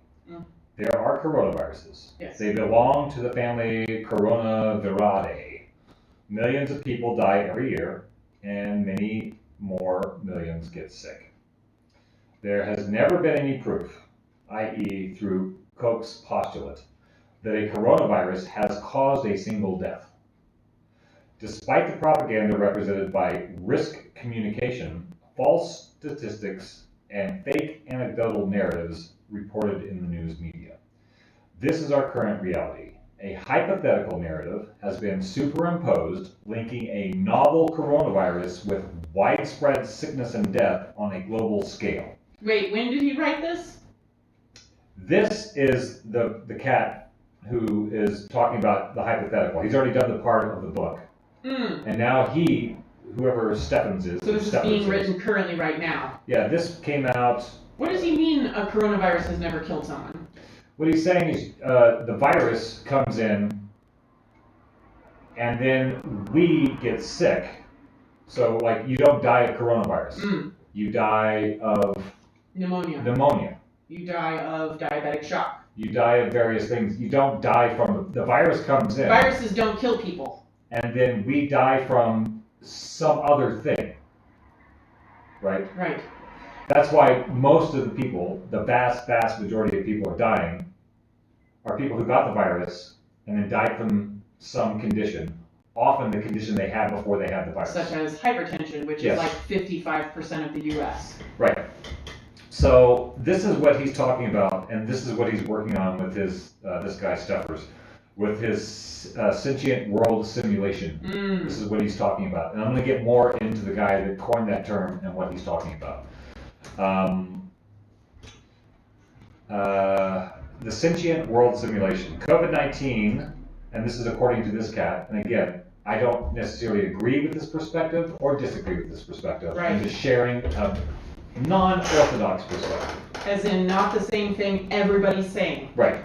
There are coronaviruses. Yes. They belong to the family Coronaviridae. Millions of people die every year, and many more millions get sick. There has never been any proof, i.e. through Koch's postulate, that a coronavirus has caused a single death. Despite the propaganda represented by risk communication, false statistics, and fake anecdotal narratives reported in the news media. This is our current reality. A hypothetical narrative has been superimposed, linking a novel coronavirus with widespread sickness and death on a global scale. Wait, when did he write this? This is the cat who is talking about the hypothetical. He's already done the part of the book. And now whoever Stephens is. So this is being written currently right now. Yeah, this came out. What does he mean a coronavirus has never killed someone? What he's saying is the virus comes in and then we get sick. So, like, you don't die of coronavirus. You die of pneumonia. You die of diabetic shock. You die of various things. You don't die from the virus comes in. Viruses don't kill people. And then we die from some other thing. Right? Right. That's why most of the people, the vast majority of people are dying, are people who got the virus and then died from some condition, often the condition they had before they had the virus. Such as hypertension, which is like 55% of the US. Right. So this is what he's talking about, and this is what he's working on with his, this guy Steffers, with his sentient world simulation. This is what he's talking about. And I'm going to get more into the guy that coined that term and what he's talking about. The sentient world simulation. COVID-19, and this is according to this cat, and again, I don't necessarily agree with this perspective or disagree with this perspective. Right. I'm just sharing a non-orthodox perspective. As in not the same thing everybody's saying. Right.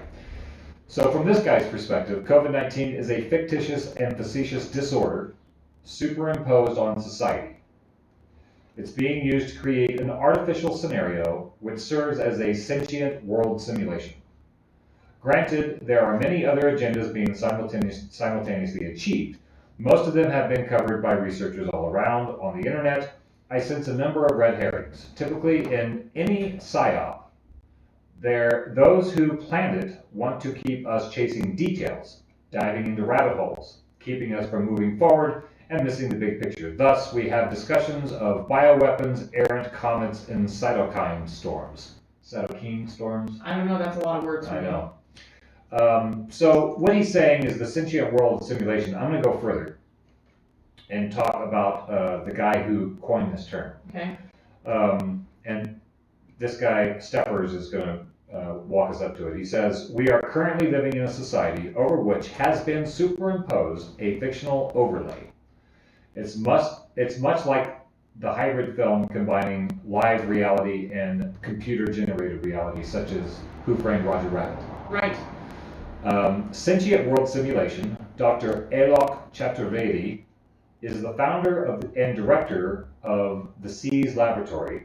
So from this guy's perspective, COVID-19 is a fictitious and facetious disorder superimposed on society. It's being used to create an artificial scenario which serves as a sentient world simulation. Granted, there are many other agendas being simultaneously achieved. Most of them have been covered by researchers all around on the internet. I sense a number of red herrings. Typically in any PSYOP, those who planned it want to keep us chasing details, diving into rabbit holes, keeping us from moving forward and missing the big picture. Thus, we have discussions of bioweapons, errant comets, and cytokine storms. Cytokine storms? I don't know, that's a lot of words for I me. know. So what he's saying is the sentient world simulation. I'm going to go further and talk about the guy who coined this term. Okay. And this guy, Steffers, is going to walk us up to it. He says, we are currently living in a society over which has been superimposed a fictional overlay. It's much like the hybrid film combining live reality and computer-generated reality, such as Who Framed Roger Rabbit. Right. Sentient World Simulation, Dr. Alok Chaturvedi, is the founder and director of the SEAS Laboratory,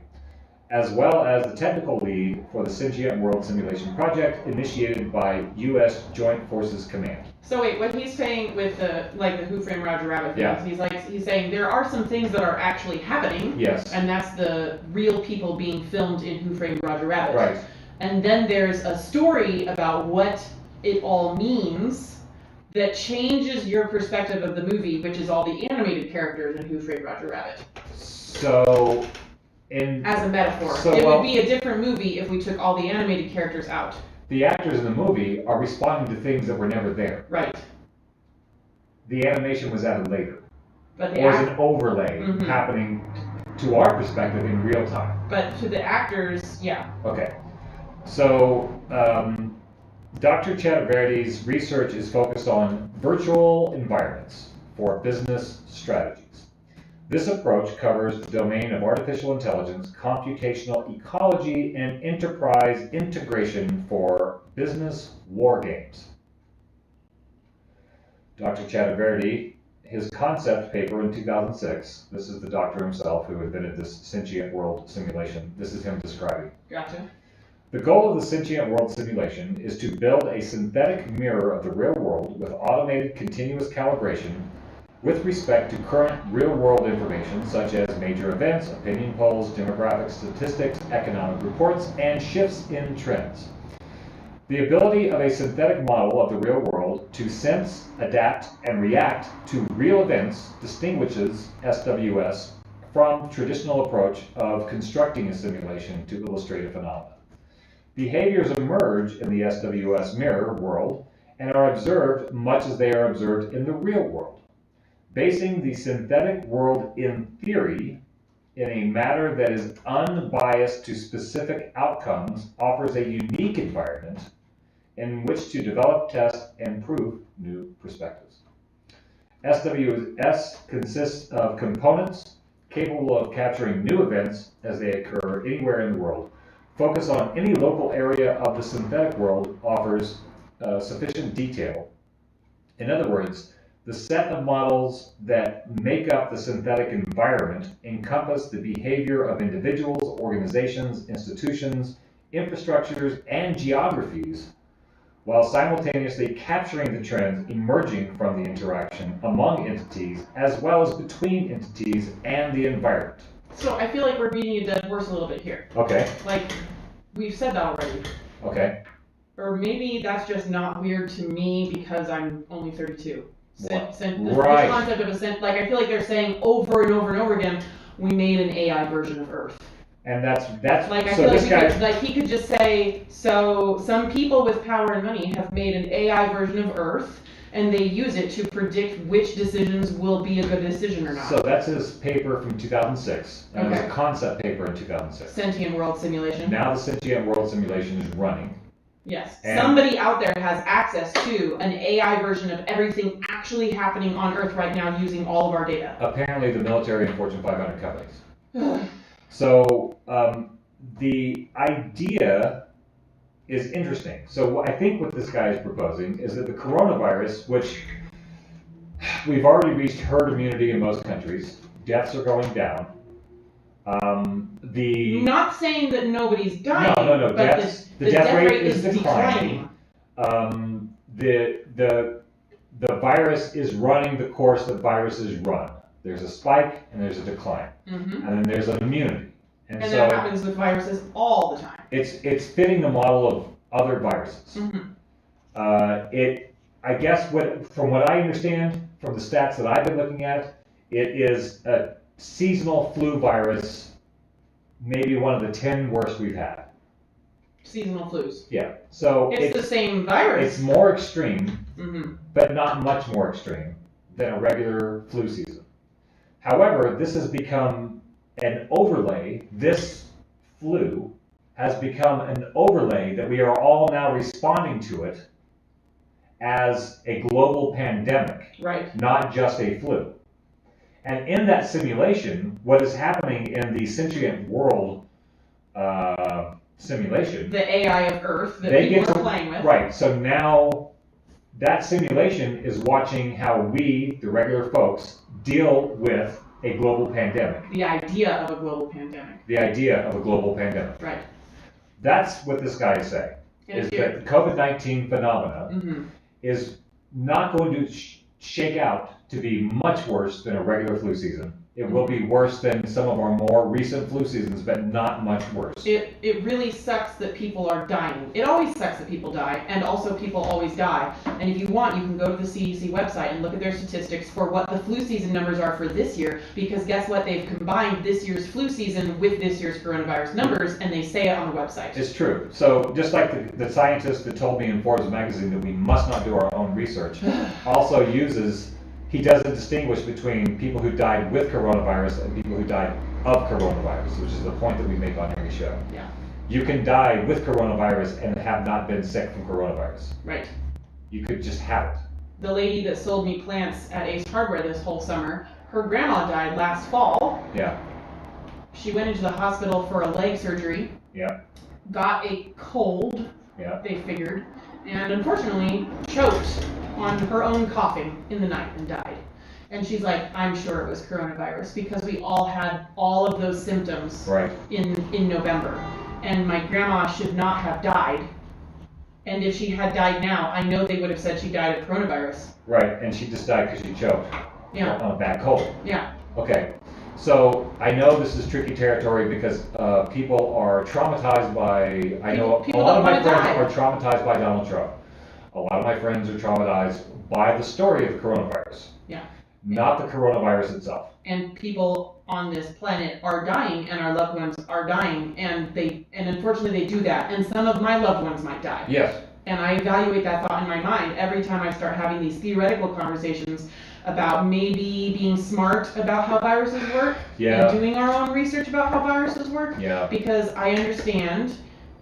as well as the technical lead for the Sentient World Simulation project initiated by U.S. Joint Forces Command. So wait, what he's saying with the Who Framed Roger Rabbit things, Yeah. he's saying there are some things that are actually happening. Yes. And that's the real people being filmed in Who Framed Roger Rabbit. Right. And then there's a story about what it all means that changes your perspective of the movie, which is all the animated characters in Who Framed Roger Rabbit. So, as a metaphor, it would be a different movie if we took all the animated characters out. The actors in the movie are responding to things that were never there. Right. The animation was added later. But or is an overlay happening to our perspective in real time. But to the actors, yeah. Okay. So, Dr. Chaturvedi's research is focused on virtual environments for business strategies. This approach covers the domain of artificial intelligence, computational ecology, and enterprise integration for business war games. Dr. Chaturvedi, his concept paper in 2006, this is the doctor himself who invented this sentient world simulation. This is him describing. Gotcha. The goal of the sentient world simulation is to build a synthetic mirror of the real world with automated continuous calibration with respect to current real-world information such as major events, opinion polls, demographic statistics, economic reports, and shifts in trends. The ability of a synthetic model of the real world to sense, adapt, and react to real events distinguishes SWS from the traditional approach of constructing a simulation to illustrate a phenomenon. Behaviors emerge in the SWS mirror world and are observed much as they are observed in the real world. Basing the synthetic world in theory in a matter that is unbiased to specific outcomes offers a unique environment in which to develop, test, and prove new perspectives. SWS consists of components capable of capturing new events as they occur anywhere in the world. Focus on any local area of the synthetic world offers sufficient detail. In other words, The set of models that make up the synthetic environment encompass the behavior of individuals, organizations, institutions, infrastructures, and geographies, while simultaneously capturing the trends emerging from the interaction among entities, as well as between entities and the environment. So I feel like we're beating a dead horse a little bit here. Okay. Like, we've said that already. Okay. Or maybe that's just not weird to me because I'm only 32. Right. This concept of a like I feel like they're saying over and over and over again, we made an AI version of Earth. And that's like I so feel this like, guy, could, like he could just say, so some people with power and money have made an AI version of Earth, and they use it to predict which decisions will be a good decision or not. So that's his paper from 2006, and it was Okay. a concept paper in 2006. Sentient world simulation. Now the sentient world simulation is running. Yes. And somebody out there has access to an AI version of everything actually happening on Earth right now using all of our data. Apparently the military and Fortune 500 companies. So the idea is interesting. So I think what this guy is proposing is that the coronavirus, which we've already reached herd immunity in most countries, deaths are going down. Not saying that nobody's dying. No. But the death rate is declining. The virus is running the course that viruses run. There's a spike and there's a decline, and then there's an immunity, and so that happens with viruses all the time. It's fitting the model of other viruses. I guess from what I understand from the stats that I've been looking at, it is a seasonal flu virus, maybe one of the 10 worst we've had. Seasonal flus. Yeah. So it's the same virus. It's more extreme, but not much more extreme than a regular flu season. However, this has become an overlay. This flu has become an overlay that we are all now responding to it as a global pandemic, right? Not just a flu. And in that simulation, what is happening in the sentient world simulation, the AI of Earth that people are playing with, right? So now that simulation is watching how we, the regular folks, deal with a global pandemic. The idea of a global pandemic. The idea of a global pandemic. Right. That's what this guy is saying. Is that the COVID-19 phenomena is not going to shake out to be much worse than a regular flu season. It will be worse than some of our more recent flu seasons, but not much worse. It really sucks that people are dying. It always sucks that people die, and also people always die. And if you want, you can go to the CDC website and look at their statistics for what the flu season numbers are for this year, because guess what? They've combined this year's flu season with this year's coronavirus numbers, and they say it on the website. It's true. So just like the scientist that told me in Forbes magazine that we must not do our own research, also he doesn't distinguish between people who died with coronavirus and people who died of coronavirus, which is the point that we make on every show. Yeah. You can die with coronavirus and have not been sick from coronavirus. Right. You could just have it. The lady that sold me plants at Ace Hardware this whole summer, her grandma died last fall. Yeah. She went into the hospital for a leg surgery. Yeah. Got a cold. Yeah. They figured. And unfortunately choked on her own coughing in the night and died. And she's like, I'm sure it was coronavirus because we all had all of those symptoms in November. And my grandma should not have died. And if she had died now, I know they would have said she died of coronavirus. Right, and she just died because she choked on a bad cold. Yeah. Okay, so I know this is tricky territory because people are traumatized by, I know a lot of my friends are traumatized by Donald Trump. A lot of my friends are traumatized by the story of the coronavirus. Yeah. Not the coronavirus itself. And people on this planet are dying, and our loved ones are dying, and unfortunately they do that, and some of my loved ones might die. Yes. And I evaluate that thought in my mind every time I start having these theoretical conversations about maybe being smart about how viruses work, and doing our own research about how viruses work, because I understand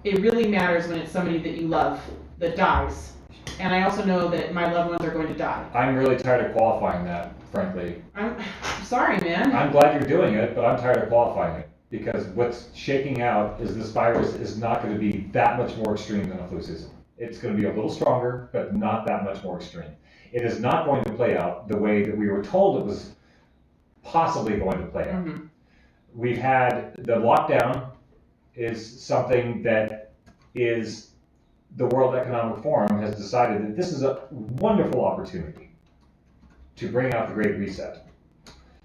it really matters when it's somebody that you love that dies. And I also know that my loved ones are going to die. I'm really tired of qualifying that, frankly. I'm sorry, man. I'm glad you're doing it, but I'm tired of qualifying it. Because what's shaking out is this virus is not going to be that much more extreme than a flu season. It's going to be a little stronger, but not that much more extreme. It is not going to play out the way that we were told it was possibly going to play out. Mhm. We've had the lockdown is something that is the World Economic Forum has decided that this is a wonderful opportunity to bring out the Great Reset.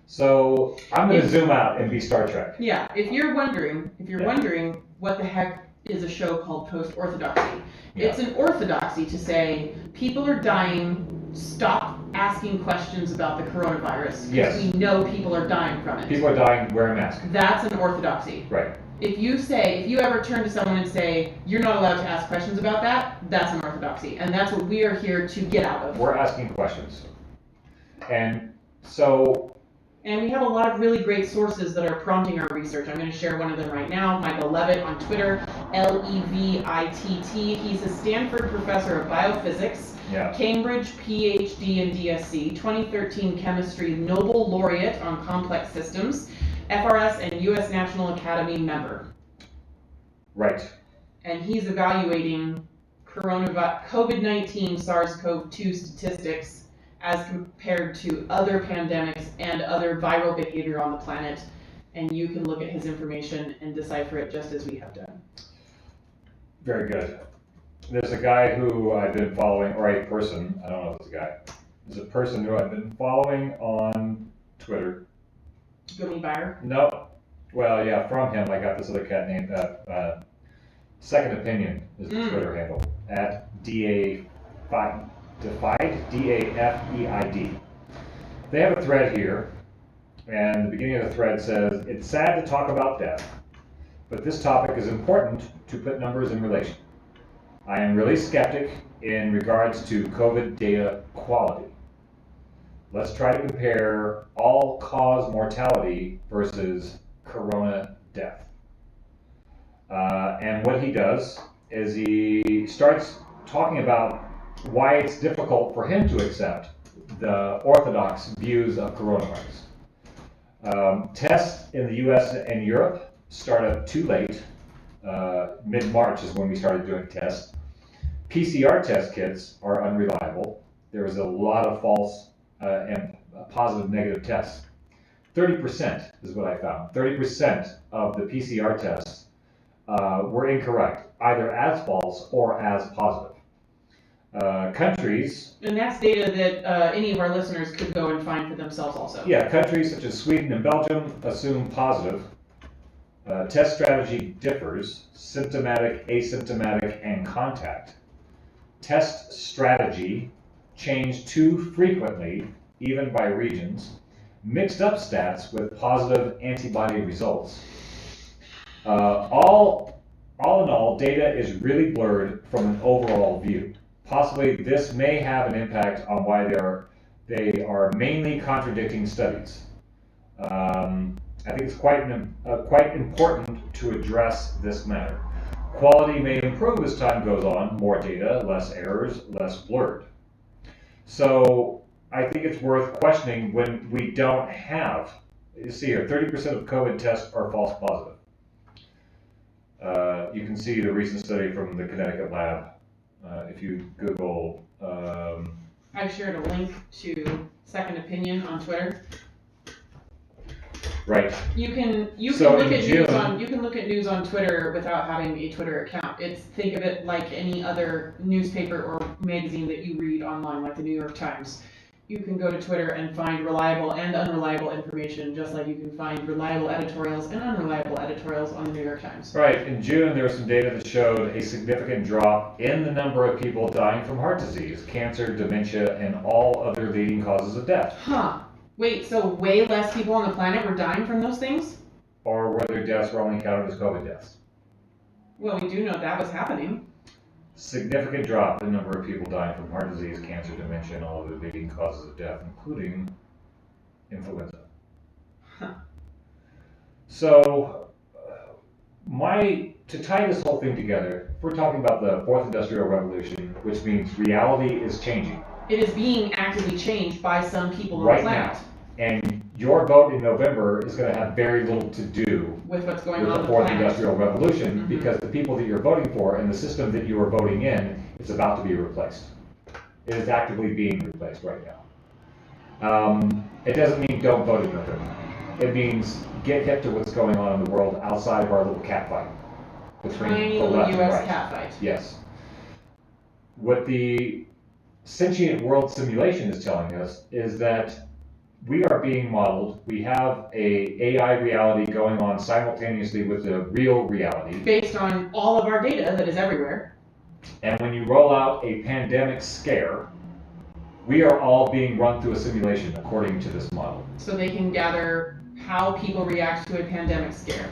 So I'm going to zoom out and be Star Trek. Yeah, if you're wondering what the heck is a show called Post-Orthodoxy, it's an orthodoxy to say people are dying, stop asking questions about the coronavirus. Yes. We know people are dying from it. People are dying, wear a mask. That's an orthodoxy. Right. If you ever turn to someone and say, you're not allowed to ask questions about that, that's an orthodoxy. And that's what we are here to get out of. We're asking questions. And so... And we have a lot of really great sources that are prompting our research. I'm going to share one of them right now. Michael Levitt on Twitter, Levitt. He's a Stanford professor of biophysics, Cambridge PhD in DSC, 2013 chemistry Nobel laureate on complex systems, FRS and U.S. National Academy member. Right. And he's evaluating COVID-19 SARS-CoV-2 statistics as compared to other pandemics and other viral behavior on the planet. And you can look at his information and decipher it just as we have done. Very good. There's a guy who I've been following, or a person, I don't know if it's a guy. There's a person who I've been following on Twitter. Gummy Buyer? No. Well, yeah, from him I got this other cat named Second Opinion is the Twitter handle, at DAFeid, DAFEID. They have a thread here, and the beginning of the thread says, "It's sad to talk about death, but this topic is important to put numbers in relation. I am really skeptic in regards to COVID data quality. Let's try to compare all-cause mortality versus corona death." And what he does is he starts talking about why it's difficult for him to accept the orthodox views of coronavirus. Tests in the US and Europe started too late. Mid-March is when we started doing tests. PCR test kits are unreliable. There was a lot of false and positive negative tests. 30% is what I found. 30% of the PCR tests were incorrect, either as false or as positive. Countries... And that's data that any of our listeners could go and find for themselves also. Yeah, countries such as Sweden and Belgium assume positive. Test strategy differs, symptomatic, asymptomatic, and contact. Test strategy changed too frequently, even by regions. Mixed up stats with positive antibody results. All in all, data is really blurred from an overall view. Possibly this may have an impact on why they are mainly contradicting studies. I think it's quite important to address this matter. Quality may improve as time goes on, more data, less errors, less blurred. So I think it's worth questioning when we don't have, you see here, 30% of COVID tests are false positive. You can see the recent study from the Connecticut lab. If you Google... I've shared a link to Second Opinion on Twitter. Right. You can So look in at June, you can look at news on Twitter without having a Twitter account. Think of it like any other newspaper or magazine that you read online, like the New York Times. You can go to Twitter and find reliable and unreliable information, just like you can find reliable editorials and unreliable editorials on the New York Times. Right. In June, there was some data that showed a significant drop in the number of people dying from heart disease, cancer, dementia, and all other leading causes of death. Huh. Wait, so way less people on the planet were dying from those things? Or were their deaths were only counted as COVID deaths? Well, we do know that was happening. Significant drop in the number of people dying from heart disease, cancer, dementia, and all other leading causes of death, including influenza. Huh. So, to tie this whole thing together, we're talking about the Fourth Industrial Revolution, which means reality is changing. It is being actively changed by some people on right the planet. now. And your vote in November is going to have very little to do with what's going with on the in Fourth the planet. Industrial Revolution, because the people that you're voting for and the system that you are voting in is about to be replaced. is actively being replaced right now. It doesn't mean don't vote in November. It means get hip to what's going on in the world outside of our little catfight between Tiny the little left and US right. catfight. Yes. What the sentient world simulation is telling us is that we are being modeled. We have a AI reality going on simultaneously with the real reality. Based on all of our data that is everywhere. And when you roll out a pandemic scare, we are all being run through a simulation according to this model. So they can gather how people react to a pandemic scare.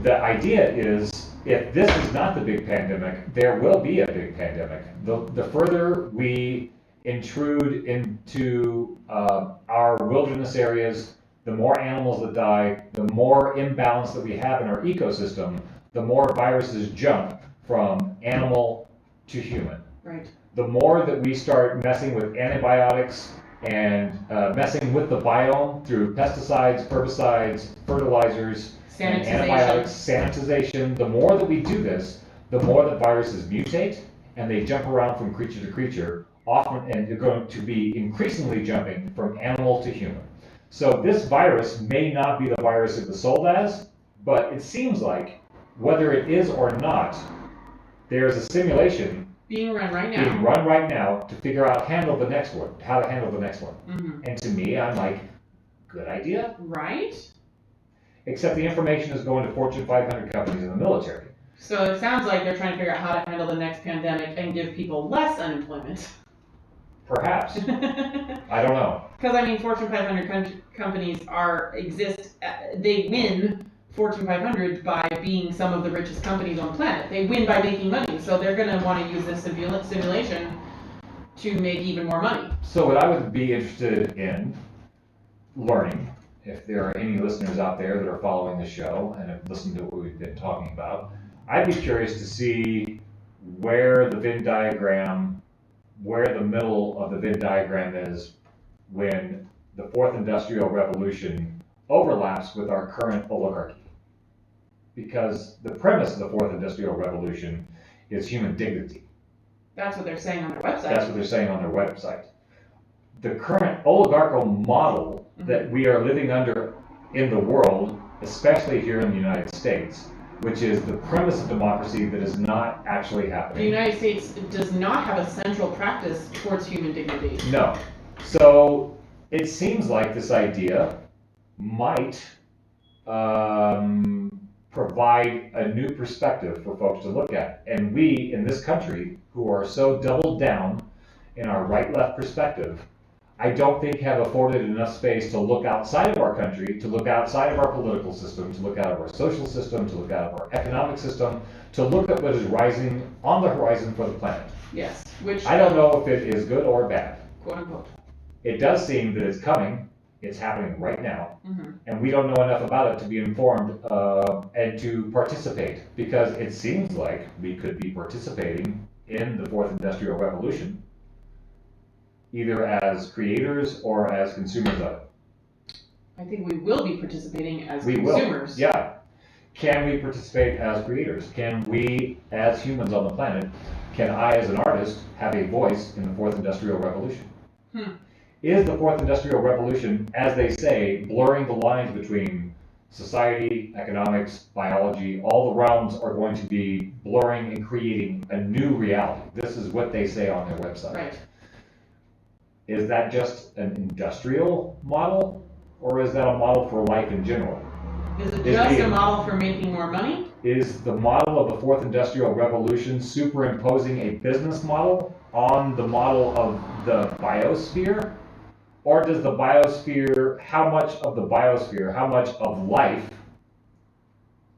The idea is, if this is not the big pandemic, there will be a big pandemic. The further we intrude into our wilderness areas, the more animals that die, the more imbalance that we have in our ecosystem, the more viruses jump from animal to human. Right. The more that we start messing with antibiotics and messing with the biome through pesticides, herbicides, fertilizers, and antibiotics, sanitization, the more that we do this, the more that viruses mutate and they jump around from creature to creature, often, and they're going to be increasingly jumping from animal to human. So this virus may not be the virus it was sold as, but it seems like, whether it is or not, there is a simulation being run right now to figure out how to handle the next one. Mm-hmm. And to me, I'm like, good idea. Right? Except the information is going to Fortune 500 companies in the military. So it sounds like they're trying to figure out how to handle the next pandemic and give people less unemployment. Perhaps. I don't know. Because I mean, Fortune 500 companies they win Fortune 500 by being some of the richest companies on the planet. They win by making money, so they're going to want to use this simulation to make even more money. So what I would be interested in learning, if there are any listeners out there that are following the show and have listened to what we've been talking about, I'd be curious to see where the Venn diagram, where the middle of the Venn diagram is when the Fourth Industrial Revolution overlaps with our current oligarchy. Because the premise of the Fourth Industrial Revolution is human dignity. That's what they're saying on their website. The current oligarchical model that we are living under in the world, especially here in the United States, which is the premise of democracy that is not actually happening. The United States does not have a central practice towards human dignity. No. So it seems like this idea might provide a new perspective for folks to look at. And we in this country, who are so doubled down in our right-left perspective, I don't think have afforded enough space to look outside of our country, to look outside of our political system, to look out of our social system, to look out of our economic system, to look at what is rising on the horizon for the planet. Yes, which I don't know if it is good or bad. Quote unquote. It does seem that it's coming. It's happening right now, mm-hmm. and we don't know enough about it to be informed and to participate, because it seems like we could be participating in the Fourth Industrial Revolution, either as creators or as consumers of it. I think we will be participating as consumers. Yeah. Can we participate as creators? Can we, as humans on the planet, can I, as an artist, have a voice in the Fourth Industrial Revolution? Is the Fourth Industrial Revolution, as they say, blurring the lines between society, economics, biology? All the realms are going to be blurring and creating a new reality. This is what they say on their website. Right. Is that just an industrial model, or is that a model for life in general? Is it just a model for making more money? Is the model of the Fourth Industrial Revolution superimposing a business model on the model of the biosphere? Or does the biosphere, how much of life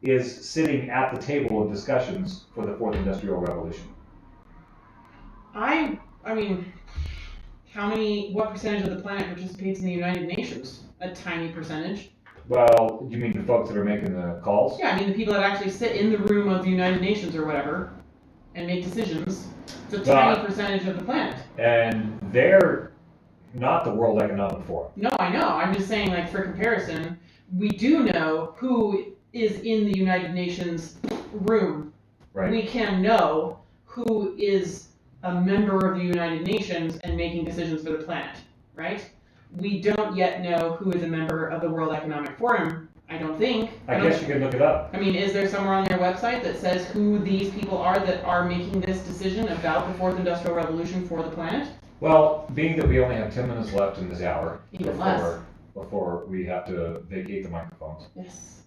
is sitting at the table of discussions for the Fourth Industrial Revolution? I mean, what percentage of the planet participates in the United Nations? A tiny percentage. Well, you mean the folks that are making the calls? Yeah, I mean the people that actually sit in the room of the United Nations or whatever and make decisions. It's a tiny percentage of the planet. And they're not the World Economic Forum. No, I know. I'm just saying, like, for comparison, we do know who is in the United Nations room. Right. We can know who is a member of the United Nations and making decisions for the planet, right? We don't yet know who is a member of the World Economic Forum, I don't think. I guess you could look it up. I mean, is there somewhere on their website that says who these people are that are making this decision about the fourth industrial revolution for the planet? Well, being that we only have 10 minutes left in this hour Even less. before we have to vacate the microphones. Yes.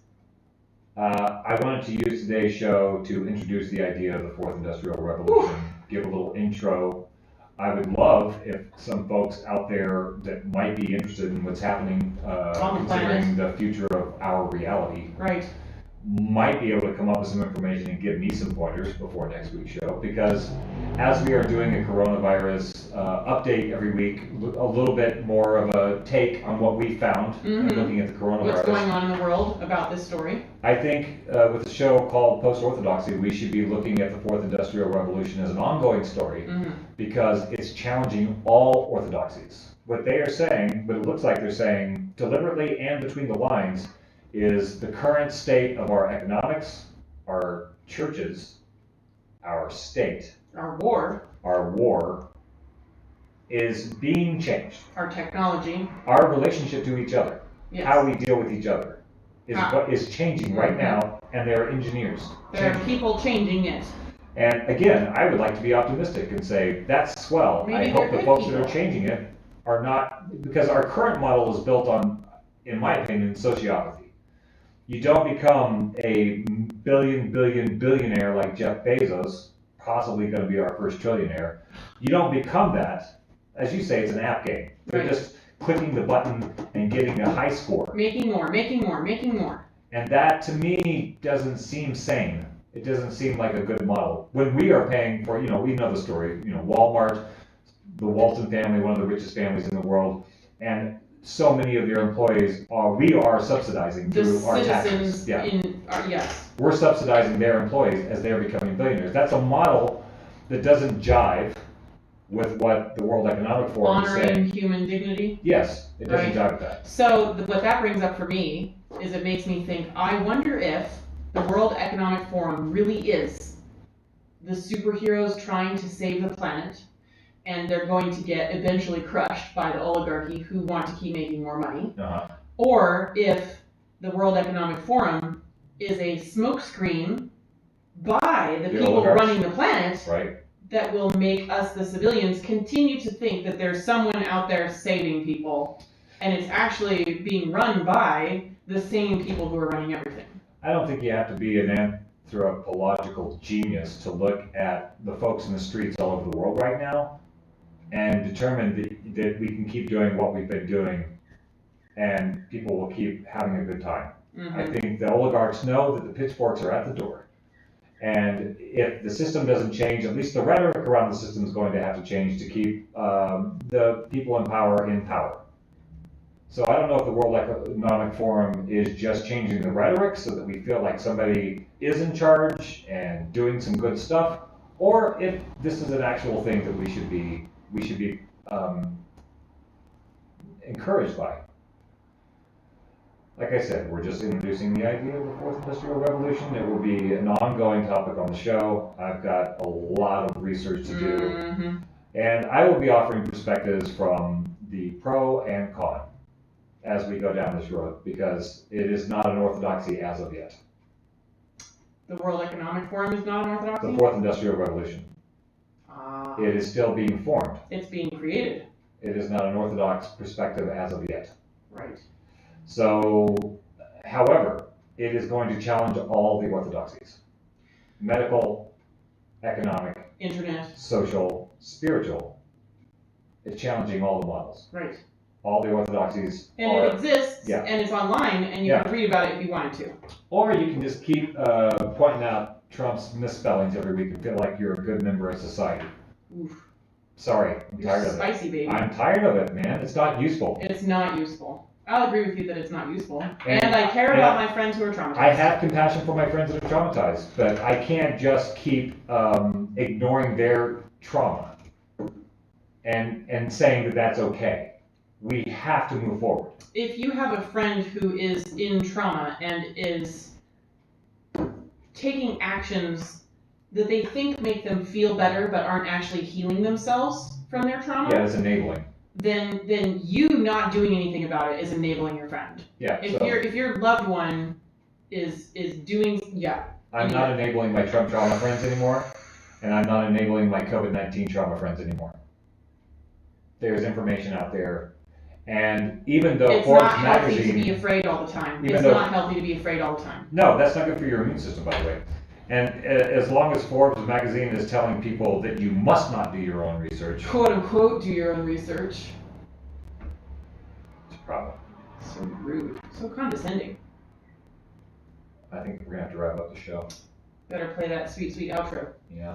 I wanted to use today's show to introduce the idea of the fourth industrial revolution, give a little intro. I would love if some folks out there that might be interested in what's happening, considering the future of our reality, right, might be able to come up with some information and give me some pointers before next week's show. Because as we are doing a coronavirus update every week, a little bit more of a take on what we found and looking at the coronavirus. What's going on in the world about this story? I think with a show called Post-Orthodoxy, we should be looking at the fourth industrial revolution as an ongoing story because it's challenging all orthodoxies. What they are saying, what it looks like they're saying deliberately and between the lines, is the current state of our economics, our churches, our state, our war is being changed. Our technology, our relationship to each other, yes, how we deal with each other is what is changing right now, and there are engineers. There are people changing it. And again, I would like to be optimistic and say that's swell. Maybe I hope the folks that are changing it are not, because our current model is built on, in my opinion, sociopathy. You don't become a billionaire like Jeff Bezos, possibly going to be our first trillionaire. You don't become that. As you say, it's an app game. They're just clicking the button and getting a high score. Making more, making more, making more. And that, to me, doesn't seem sane. It doesn't seem like a good model. When we are paying for, we know the story, Walmart, the Walton family, one of the richest families in the world, and so many of their employees we are subsidizing through our taxes. Yes. We're subsidizing their employees as they're becoming billionaires. That's a model that doesn't jive with what the World Economic Forum is saying. Honoring human dignity? Yes, it doesn't jive with that. So what that brings up for me is it makes me think, I wonder if the World Economic Forum really is the superheroes trying to save the planet, and they're going to get eventually crushed by the oligarchy who want to keep making more money. Or if the World Economic Forum is a smokescreen by the people running the planet that will make us, the civilians, continue to think that there's someone out there saving people, and it's actually being run by the same people who are running everything. I don't think you have to be an anthropological genius to look at the folks in the streets all over the world right now and determine that we can keep doing what we've been doing and people will keep having a good time. I think the oligarchs know that the pitchforks are at the door. And if the system doesn't change, at least the rhetoric around the system is going to have to change to keep the people in power. So I don't know if the World Economic Forum is just changing the rhetoric so that we feel like somebody is in charge and doing some good stuff, or if this is an actual thing that we should be encouraged by. Like I said, we're just introducing the idea of the fourth industrial revolution. It will be an ongoing topic on the show. I've got a lot of research to do, and I will be offering perspectives from the pro and con as we go down this road, because it is not an orthodoxy as of yet. The World Economic Forum is not an orthodoxy? The fourth industrial revolution. It is still being formed. It's being created. It is not an orthodox perspective as of yet. Right. So, however, it is going to challenge all the orthodoxies. Medical, economic, internet, social, spiritual. It's challenging all the models. Right. All the orthodoxies it exists, and it's online, and you can read about it if you wanted to. Or you can just keep pointing out Trump's misspellings every week and feel like you're a good member of society. Oof. Sorry, I'm tired of it. Spicy, baby. I'm tired of it, man. It's not useful. It's not useful. I'll agree with you that it's not useful. And I care about my friends who are traumatized. I have compassion for my friends that are traumatized, but I can't just keep ignoring their trauma and saying that that's okay. We have to move forward. If you have a friend who is in trauma and is taking actions that they think make them feel better but aren't actually healing themselves from their trauma, Yeah, it's enabling. then you not doing anything about it is enabling your friend. Yeah. If your loved one is doing, I'm not enabling my Trump trauma friends anymore, and I'm not enabling my COVID-19 trauma friends anymore. There's information out there, and even though it's Forbes not healthy magazine, to be afraid all the time. Even It's though- not healthy to be afraid all the time. No, that's not good for your immune system, by the way. And as long as Forbes magazine is telling people that you must not do your own research, Quote unquote, do your own research. it's a problem. So rude. So condescending. I think we're gonna have to wrap up the show. Better play that sweet, sweet outro. Yeah.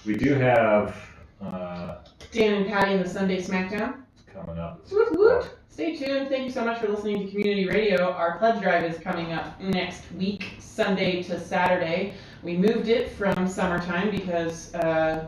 We do have Dan and Patty in the Sunday Smackdown. coming up. Woot woot. Stay tuned. Thank you so much for listening to Community Radio. Our pledge drive is coming up next week, Sunday to Saturday. We moved it from summertime because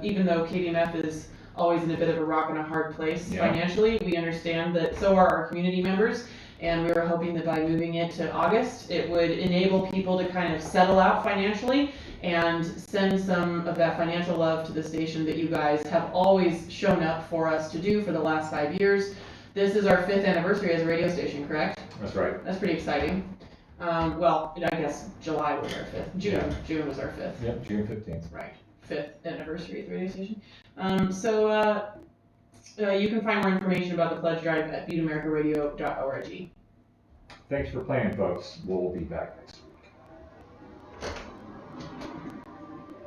even though KBMF is always in a bit of a rock and a hard place financially, we understand that so are our community members. And we were hoping that by moving it to August, it would enable people to kind of settle out financially and send some of that financial love to the station that you guys have always shown up for us to do for the last 5 years. This is our 5th anniversary as a radio station, correct? That's right. That's pretty exciting. Well, I guess July was our 5th. June was our 5th. Yep, June 15th. Right. 5th anniversary of the radio station. You can find more information about the pledge drive at buteamericaradio.org. Thanks for playing, folks. We'll be back next week.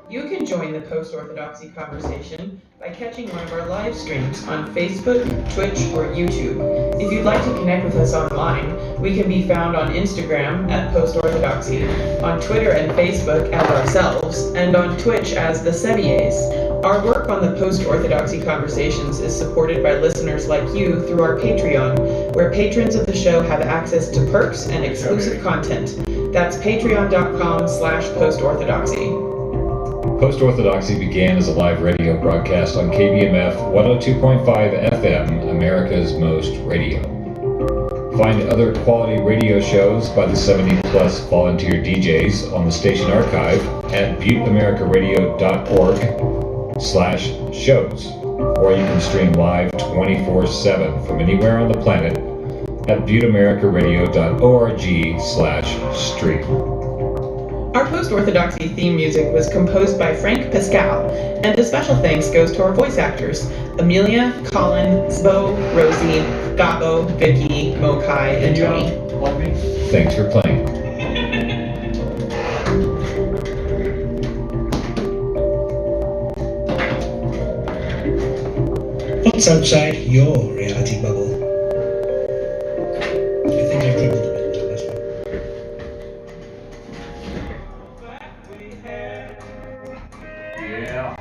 You can join the Post-Orthodoxy conversation by catching one of our live streams on Facebook, Twitch, or YouTube. If you'd like to connect with us online, we can be found on Instagram at Post-Orthodoxy, on Twitter and Facebook as ourselves, and on Twitch as the Seviers. Our work on the Post-Orthodoxy conversations is supported by listeners like you through our Patreon, where patrons of the show have access to perks and exclusive content. That's patreon.com/postorthodoxy. Post-Orthodoxy began as a live radio broadcast on KBMF 102.5 FM, America's Most Radio. Find other quality radio shows by the 70-plus volunteer DJs on the station archive at buteamericaradio.org/shows, or you can stream live 24/7 from anywhere on the planet at buteamericaradio.org/stream. Our Post-Orthodoxy theme music was composed by Frank Pascal, and a special thanks goes to our voice actors, Amelia, Colin, Zbo, Rosie, Gabo, Vicky, Mokai, and Johnny. Thanks for playing. What's outside your reality bubble? I think I dribbled a bit there, that's all. Yeah.